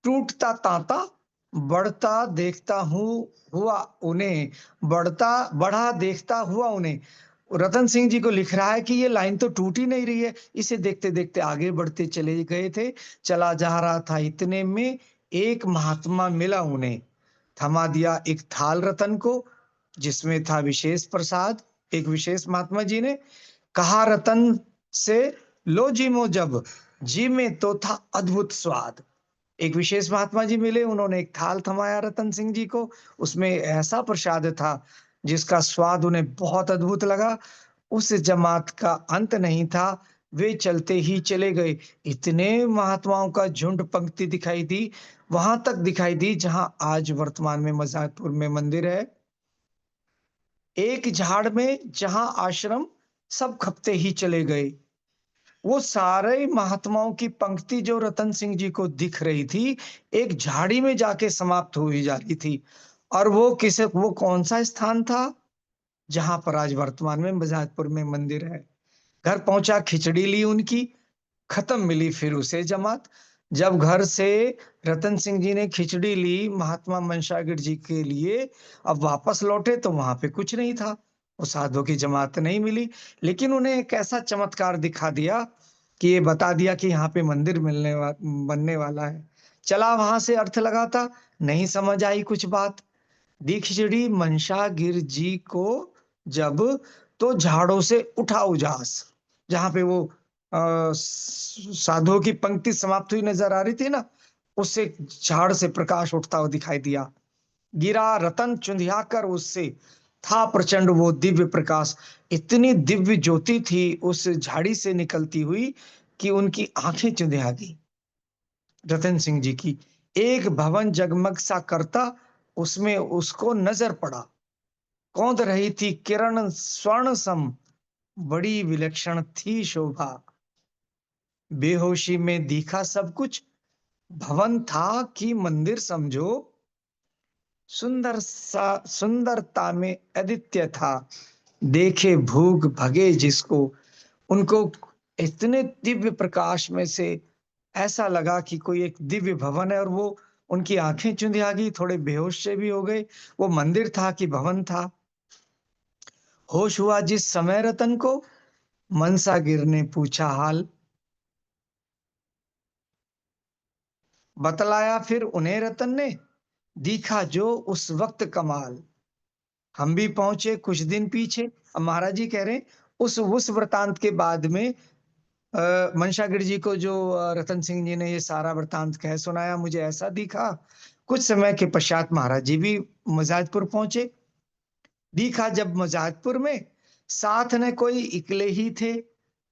टूटता तांता, बढ़ता देखता हूँ हुआ उन्हें, बढ़ा देखता हुआ उन्हें। रतन सिंह जी को लिख रहा है कि ये लाइन तो टूट ही नहीं रही है। इसे देखते देखते आगे बढ़ते चले गए थे, चला जा रहा था। इतने में एक महात्मा मिला उन्हें, थमा दिया एक थाल रतन को, जिसमें था विशेष प्रसाद। एक विशेष महात्मा जी ने कहा रतन से, लो जी मो जब, जी में तो था अद्भुत स्वाद। एक विशेष महात्मा जी मिले, उन्होंने एक थाल थमाया रतन सिंह जी को। उसमें ऐसा प्रसाद था जिसका स्वाद उन्हें बहुत अद्भुत लगा। उस जमात का अंत नहीं था, वे चलते ही चले गए। इतने महात्माओं का झुंड पंक्ति दिखाई दी, वहां तक दिखाई दी जहां आज वर्तमान में मजाकपुर में मंदिर है। एक झाड़ में जहां आश्रम, सब खपते ही चले गए। वो सारे महात्माओं की पंक्ति जो रतन सिंह जी को दिख रही थी, एक झाड़ी में जाके समाप्त हुई जा रही थी। और वो कौन सा स्थान था जहां पर आज वर्तमान में मजाजपुर में मंदिर है। घर पहुंचा, खिचड़ी ली उनकी, खत्म मिली फिर उसे जमात। जब घर से रतन सिंह जी ने खिचड़ी ली महात्मा मनसागिर जी के लिए, अब वापस लौटे तो वहां पे कुछ नहीं था, वो साधु की जमात नहीं मिली। लेकिन उन्हें एक ऐसा चमत्कार दिखा दिया कि ये बता दिया कि यहाँ पे मंदिर बनने वाला है। चला वहां से अर्थ लगाता, नहीं समझ आई कुछ बात। दी खिचड़ी मनसागिर जी को जब, तो झाड़ों से उठा उजास। जहां पे वो साधुओं की पंक्ति समाप्त हुई नजर आ रही थी ना, उससे झाड़ से प्रकाश उठता हुआ दिखाई दिया। गिरा रतन चुंधिया कर उससे, था प्रचंड वो दिव्य प्रकाश। इतनी दिव्य ज्योति थी उस झाड़ी से निकलती हुई कि उनकी आंखें चुंधिया गई रतन सिंह जी की। एक भवन जगमग सा करता, उसमें उसको नजर पड़ा। कौंध रही थी किरण स्वर्ण सम, बड़ी विलक्षण थी शोभा। बेहोशी में दिखा सब कुछ, भवन था कि मंदिर समझो। सुंदरता में अद्वितीय था, देखे भूख भगे जिसको। उनको इतने दिव्य प्रकाश में से ऐसा लगा कि कोई एक दिव्य भवन है, और वो उनकी आंखें चुंधिया गई, थोड़े बेहोश से भी हो गए। वो मंदिर था कि भवन था। होश हुआ जिस समय रतन को, मनसागिर ने पूछा हाल। बतलाया फिर उन्हें रतन ने, दिखा जो उस वक्त कमाल। हम भी पहुंचे कुछ दिन पीछे। अब महाराज जी कह रहे हैं उस वृतांत के बाद में मनशागिर जी को जो रतन सिंह जी ने ये सारा वृतांत कह सुनाया, मुझे ऐसा दिखा। कुछ समय के पश्चात महाराज जी भी मजाजपुर पहुंचे। दिखा जब मजाजपुर में, साथ न कोई इकले ही थे,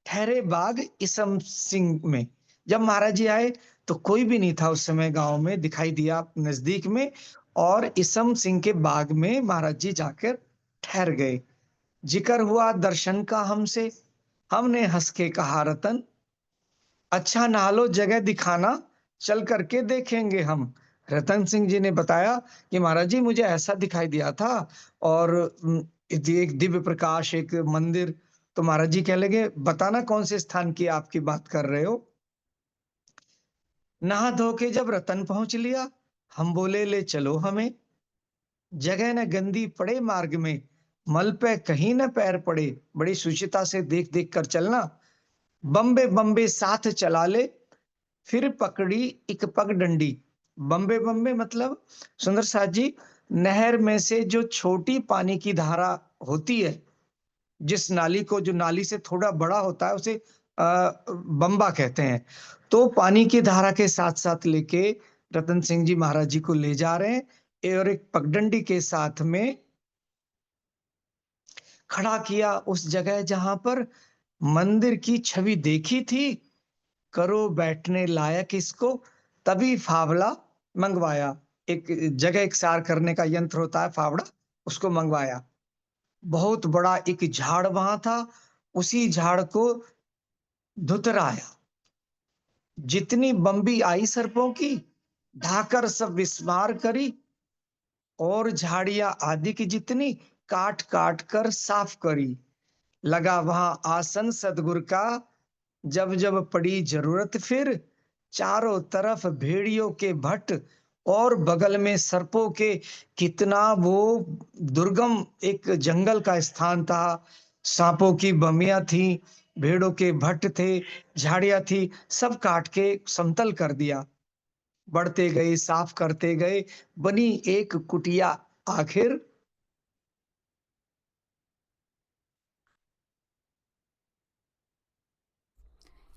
ठहरे बाग इसम सिंह में। जब महाराज जी आए तो कोई भी नहीं था उस समय गांव में, दिखाई दिया नजदीक में, और इसम सिंह के बाग में महाराज जी जाकर ठहर गए। जिक्र हुआ दर्शन का हमसे, हमने हंस के कहा रतन अच्छा नालो जगह दिखाना, चल करके देखेंगे हम। रतन सिंह जी ने बताया कि महाराज जी मुझे ऐसा दिखाई दिया था, और एक दिव्य प्रकाश, एक मंदिर। तो महाराज जी कह लगे बताना कौन से स्थान की आपकी बात कर रहे हो। नहा धो के जब रतन पहुंच लिया, हम बोले ले चलो हमें, जगह न गंदी पड़े मार्ग में, मल पे कहीं न पैर पड़े, बड़ी सुचिता से देख देख कर चलना। बम्बे बम्बे साथ चला ले, फिर पकड़ी एक पगडंडी। बम्बे बम्बे मतलब सुंदर साथ जी, नहर में से जो छोटी पानी की धारा होती है, जिस नाली को, जो नाली से थोड़ा बड़ा होता है उसे बम्बा कहते हैं। तो पानी की धारा के साथ साथ लेके रतन सिंह जी महाराज जी को ले जा रहे हैं, और एक पगडंडी के साथ में खड़ा किया उस जगह जहां पर मंदिर की छवि देखी थी। करो बैठने लायक इसको, तभी फावड़ा मंगवाया। एक जगह इकसार करने का यंत्र होता है फावड़ा, उसको मंगवाया। बहुत बड़ा एक झाड़ वहां था, उसी झाड़ को धुतराया। जितनी बम्बी आई सर्पों की, ढाकर सब विस्मार करी, और झाड़ियां आदि की जितनी, काट काट कर साफ करी। लगा वहां आसन सदगुरु का, जब जब पड़ी जरूरत फिर, चारों तरफ भेड़ियों के भट्ट, और बगल में सर्पों के। कितना वो दुर्गम एक जंगल का स्थान था। सांपों की बमियां थी, भेड़ों के भट्ट थे, झाड़ियां थी, सब काट के समतल कर दिया। बढ़ते गए, साफ करते गए, बनी एक कुटिया आखिर।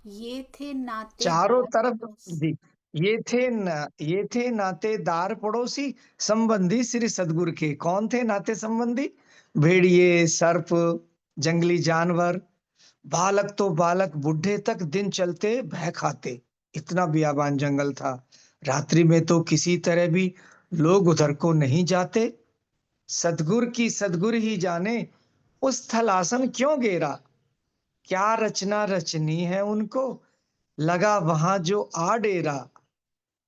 ये थे चारों नातेदार तरफ पड़ोस। जी, ये थे नातेदार पड़ोसी, संबंधी श्री सदगुरु के। कौन थे नाते संबंधी? भेड़िए, सर्प, जंगली जानवर, बालक तो बालक, बूढ़े तक दिन चलते भय खाते। इतना बियाबान जंगल था। रात्रि में तो किसी तरह भी लोग उधर को नहीं जाते। सदगुरु की सदगुरु ही जाने, उस स्थल आसन क्यों गेरा। क्या रचना रचनी है उनको, लगा वहां जो आ डेरा।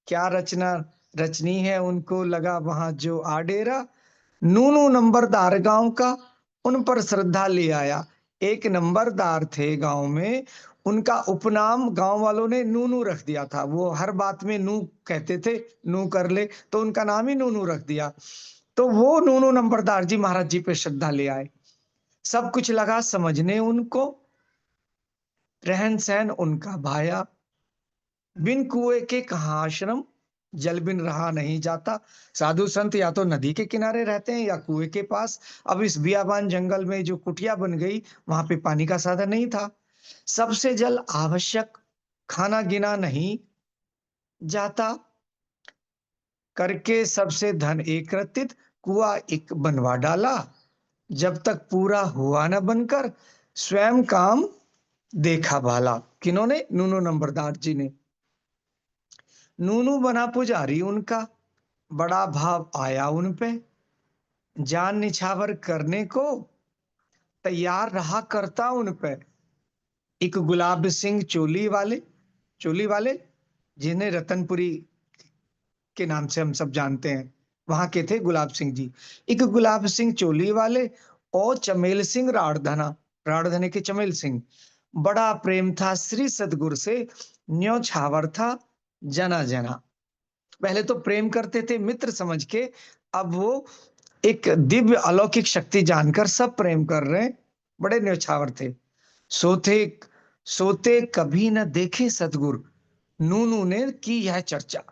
क्या रचना रचनी है उनको, लगा वहां जो आ डेरा। नूनू नंबरदार गांव का, उन पर श्रद्धा ले आया। एक नंबरदार थे गांव में, उनका उपनाम गांव वालों ने नूनू रख दिया था। वो हर बात में नू कहते थे, नू कर ले, तो उनका नाम ही नूनू रख दिया। तो वो नूनू नंबरदार जी महाराज जी पे श्रद्धा ले आए। सब कुछ लगा समझने उनको, रहन सहन उनका भाया। बिन कुएं के कहाँ आश्रम, जल बिन रहा नहीं जाता। साधु संत या तो नदी के किनारे रहते हैं या कुएं के पास। अब इस बियाबान जंगल में जो कुटिया बन गई, वहां पे पानी का साधन नहीं था। सबसे जल आवश्यक, खाना गिना नहीं जाता। करके सबसे धन एकत्रित, कुआ एक बनवा डाला। जब तक पूरा हुआ न बनकर, स्वयं काम देखा भाला। किन्होंने? नूनू नंबरदार जी ने। नूनू बना पुजारी उनका, बड़ा भाव आया उन पे, जान निछावर करने को तैयार रहा करता उन पे। एक गुलाब सिंह चोली वाले जिन्हें रतनपुरी के नाम से हम सब जानते हैं, वहां के थे गुलाब सिंह जी। एक गुलाब सिंह चोली वाले, और चमेल सिंह राड़धना, राड़धने के चमेल सिंह। बड़ा प्रेम था श्री सदगुरु से, न्योछावर था जना जना। पहले तो प्रेम करते थे मित्र समझ के, अब वो एक दिव्य अलौकिक शक्ति जानकर सब प्रेम कर रहे हैं। बड़े न्यौछावर थे। सोते सोते कभी न देखे सतगुरु, नूनू ने की यह चर्चा।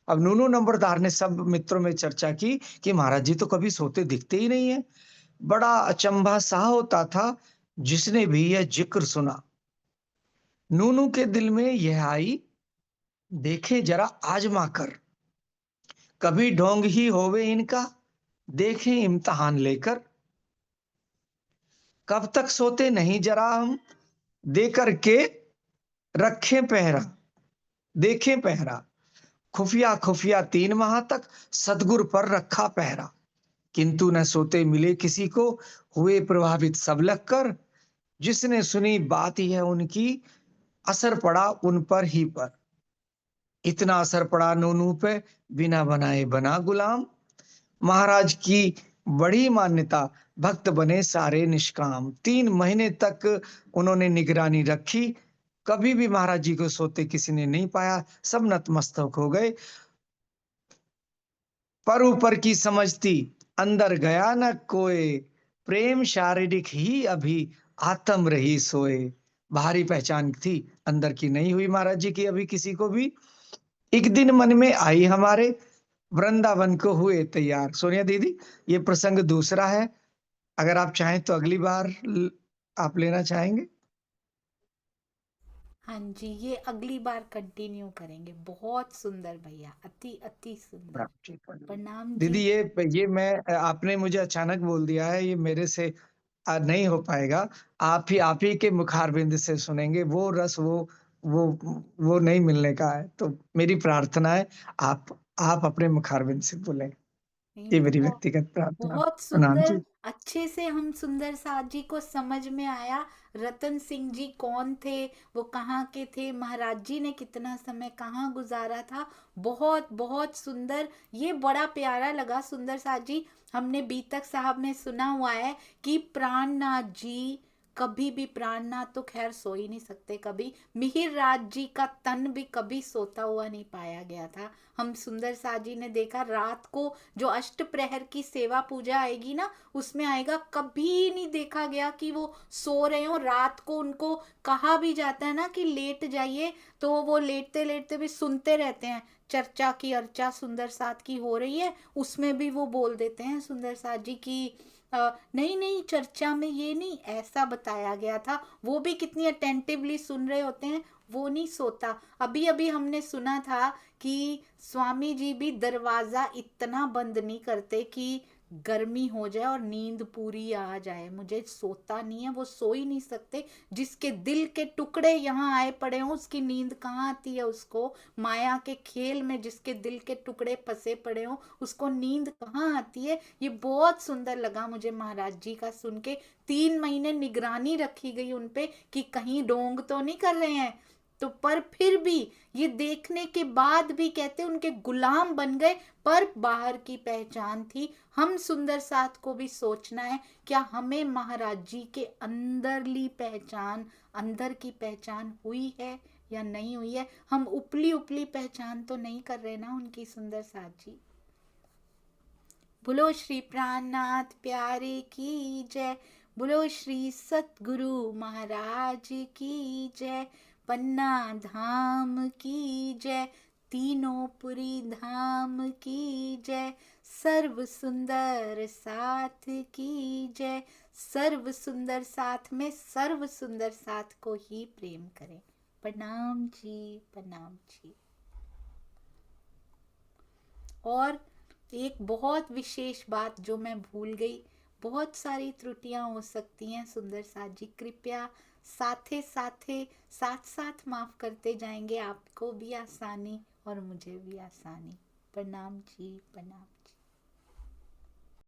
अब नूनू नंबरदार ने सब मित्रों में चर्चा की कि महाराज जी तो कभी सोते दिखते ही नहीं है। बड़ा अचंभा सा होता था जिसने भी यह जिक्र सुना। नूनू के दिल में यह आई, देखे जरा आजमा कर, कभी ढोंग ही होवे इनका, देखें इम्तिहान लेकर। कब तक सोते नहीं जरा हम, दे करके रखें पहरा, देखें पहरा। खुफिया खुफिया 3 माह तक सतगुर पर रखा पहरा, किंतु न सोते मिले किसी को, हुए प्रभावित सब लगकर। जिसने सुनी बात यह उनकी, असर पड़ा उन पर ही पर। इतना असर पड़ा नूनू पे, बिना बनाए बना गुलाम। महाराज की बड़ी मान्यता, भक्त बने सारे निष्काम। 3 महीने तक उन्होंने निगरानी रखी, कभी भी महाराज जी को सोते किसी ने नहीं पाया, सब नतमस्तक हो गए। पर ऊपर की समझती, अंदर गया न कोई, प्रेम शारीरिक ही अभी, आत्म रही सोए। बाहरी पहचान थी, अंदर की नहीं हुई महाराज जी की अभी किसी को भी। एक दिन मन में आई हमारे, वृंदावन को हुए तैयार। सोनिया दीदी, ये प्रसंग दूसरा है, अगर आप चाहें तो अगली बार आप लेना चाहेंगे? हाँ जी, ये अगली बार कंटिन्यू करेंगे। बहुत सुंदर भैया, अति अति सुंदर। प्रणाम दीदी, जी। ये मैं आपने मुझे अचानक बोल दिया है, ये मेरे से नहीं हो पाएगा। आप ही के मुखारबिंद से सुनेंगे वो रस, वो वो नहीं मिलने का है। तो मेरी प्रार्थना है, आप अपने मुखारबिंद से बोलें। नहीं, ये मेरी बहुत व्यक्तिगत प्रार्थना। बहुत प्रणाम सुंदर। जी। अच्छे से हम सुंदर साथ जी को समझ में आया, रतन सिंह जी कौन थे, वो कहाँ के थे, महाराज जी ने कितना समय कहाँ गुजारा था। बहुत बहुत सुंदर, ये बड़ा प्यारा लगा सुंदर साथ जी। हमने बीतक साहब में सुना हुआ है कि प्राणनाथ जी कभी भी, प्राणनाथ तो खैर सो ही नहीं सकते कभी, मिहिर राज जी का तन भी कभी सोता हुआ नहीं पाया गया था। हम सुंदर साथ जी ने देखा रात को जो अष्ट प्रहर की सेवा पूजा आएगी ना, उसमें आएगा, कभी नहीं देखा गया कि वो सो रहे हो। रात को उनको कहा भी जाता है ना कि लेट जाइए, तो वो लेटते लेटते भी सुनते रहते हैं। चर्चा की अर्चा सुंदर साथ की हो रही है, उसमें भी वो बोल देते हैं सुंदर साथ जी की नहीं नहीं, चर्चा में ये नहीं, ऐसा बताया गया था। वो भी कितनी अटेंटिवली सुन रहे होते हैं, वो नहीं सोता। अभी अभी हमने सुना था कि स्वामी जी भी दरवाजा इतना बंद नहीं करते कि गर्मी हो जाए और नींद पूरी आ जाए। मुझे सोता नहीं है, वो सो ही नहीं सकते। जिसके दिल के टुकड़े यहाँ आए पड़े हों, उसकी नींद कहाँ आती है उसको। माया के खेल में जिसके दिल के टुकड़े फंसे पड़े हों, उसको नींद कहाँ आती है। ये बहुत सुंदर लगा मुझे महाराज जी का सुन के। 3 महीने निगरानी रखी गई उनपे कि कहीं डोंग तो नहीं कर रहे हैं। तो पर फिर भी ये देखने के बाद भी कहते उनके गुलाम बन गए, पर बाहर की पहचान थी। हम सुंदर साथ को भी सोचना है, क्या हमें महाराज जी के अंदरली पहचान, अंदर की पहचान हुई है या नहीं हुई है। हम उपली उपली पहचान तो नहीं कर रहे ना उनकी सुंदर साथ जी। बोलो श्री प्राणनाथ प्यारे की जय, बोलो श्री सतगुरु महाराज की जय, पन्ना धाम की जय, तीनों पुरी धाम की जय, सर्व सुंदर साथ की जय। सर्व सुंदर साथ में सर्व सुंदर साथ को ही प्रेम करें। प्रणाम जी, प्रणाम जी। और एक बहुत विशेष बात जो मैं भूल गई, बहुत सारी त्रुटियां हो सकती हैं सुंदर साथ जी, कृपया साथ साथ माफ करते जाएंगे, आपको भी आसानी और मुझे भी आसानी। प्रणाम जी, प्रणाम।